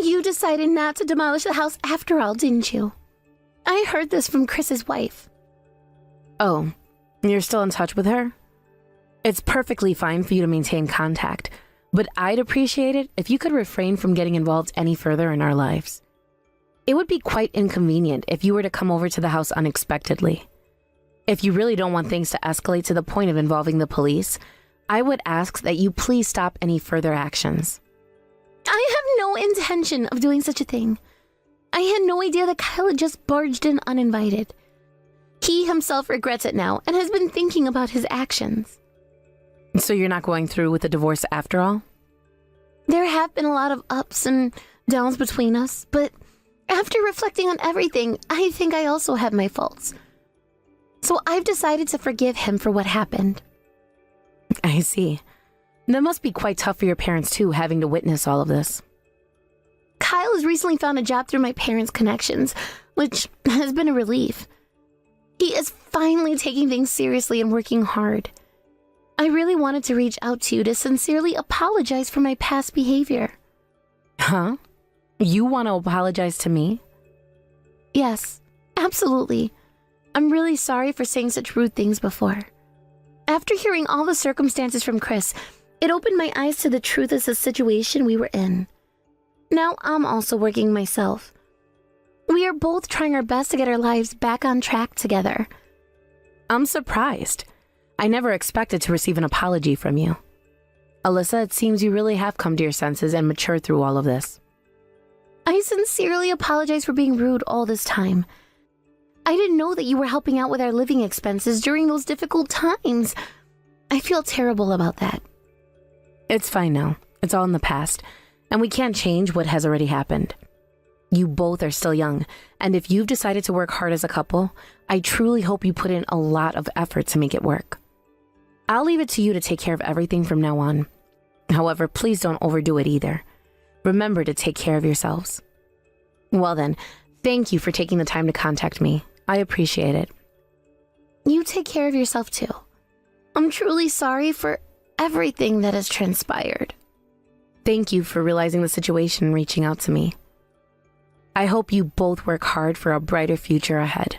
You decided not to demolish the house after all, didn't you? I heard this from Chris's wife. Oh, you're still in touch with her? It's perfectly fine for you to maintain contact, but I'd appreciate it if you could refrain from getting involved any further in our lives. It would be quite inconvenient if you were to come over to the house unexpectedly. If you really don't want things to escalate to the point of involving the police, I would ask that you please stop any further actions. I have no intention of doing such a thing. I had no idea that Kyle had just barged in uninvited. He himself regrets it now and has been thinking about his actions. So you're not going through with the divorce after all? There have been a lot of ups and downs between us, but after reflecting on everything, I think I also have my faults. So I've decided to forgive him for what happened. I see. That must be quite tough for your parents too, having to witness all of this. Kyle has recently found a job through my parents' connections, which has been a relief. He is finally taking things seriously and working hard. I really wanted to reach out to you to sincerely apologize for my past behavior. Huh? You want to apologize to me? Yes, absolutely. I'm really sorry for saying such rude things before. After hearing all the circumstances from Chris, it opened my eyes to the truth of the situation we were in. Now I'm also working myself. We are both trying our best to get our lives back on track together. I'm surprised. I never expected to receive an apology from you. Alyssa, it seems you really have come to your senses and matured through all of this. I sincerely apologize for being rude all this time. I didn't know that you were helping out with our living expenses during those difficult times. I feel terrible about that. It's fine now. It's all in the past, and we can't change what has already happened. You both are still young, and if you've decided to work hard as a couple, I truly hope you put in a lot of effort to make it work. I'll leave it to you to take care of everything from now on. However, please don't overdo it either. Remember to take care of yourselves. Well then, thank you for taking the time to contact me. I appreciate it. You take care of yourself too. I'm truly sorry for everything that has transpired. Thank you for realizing the situation and reaching out to me. I hope you both work hard for a brighter future ahead.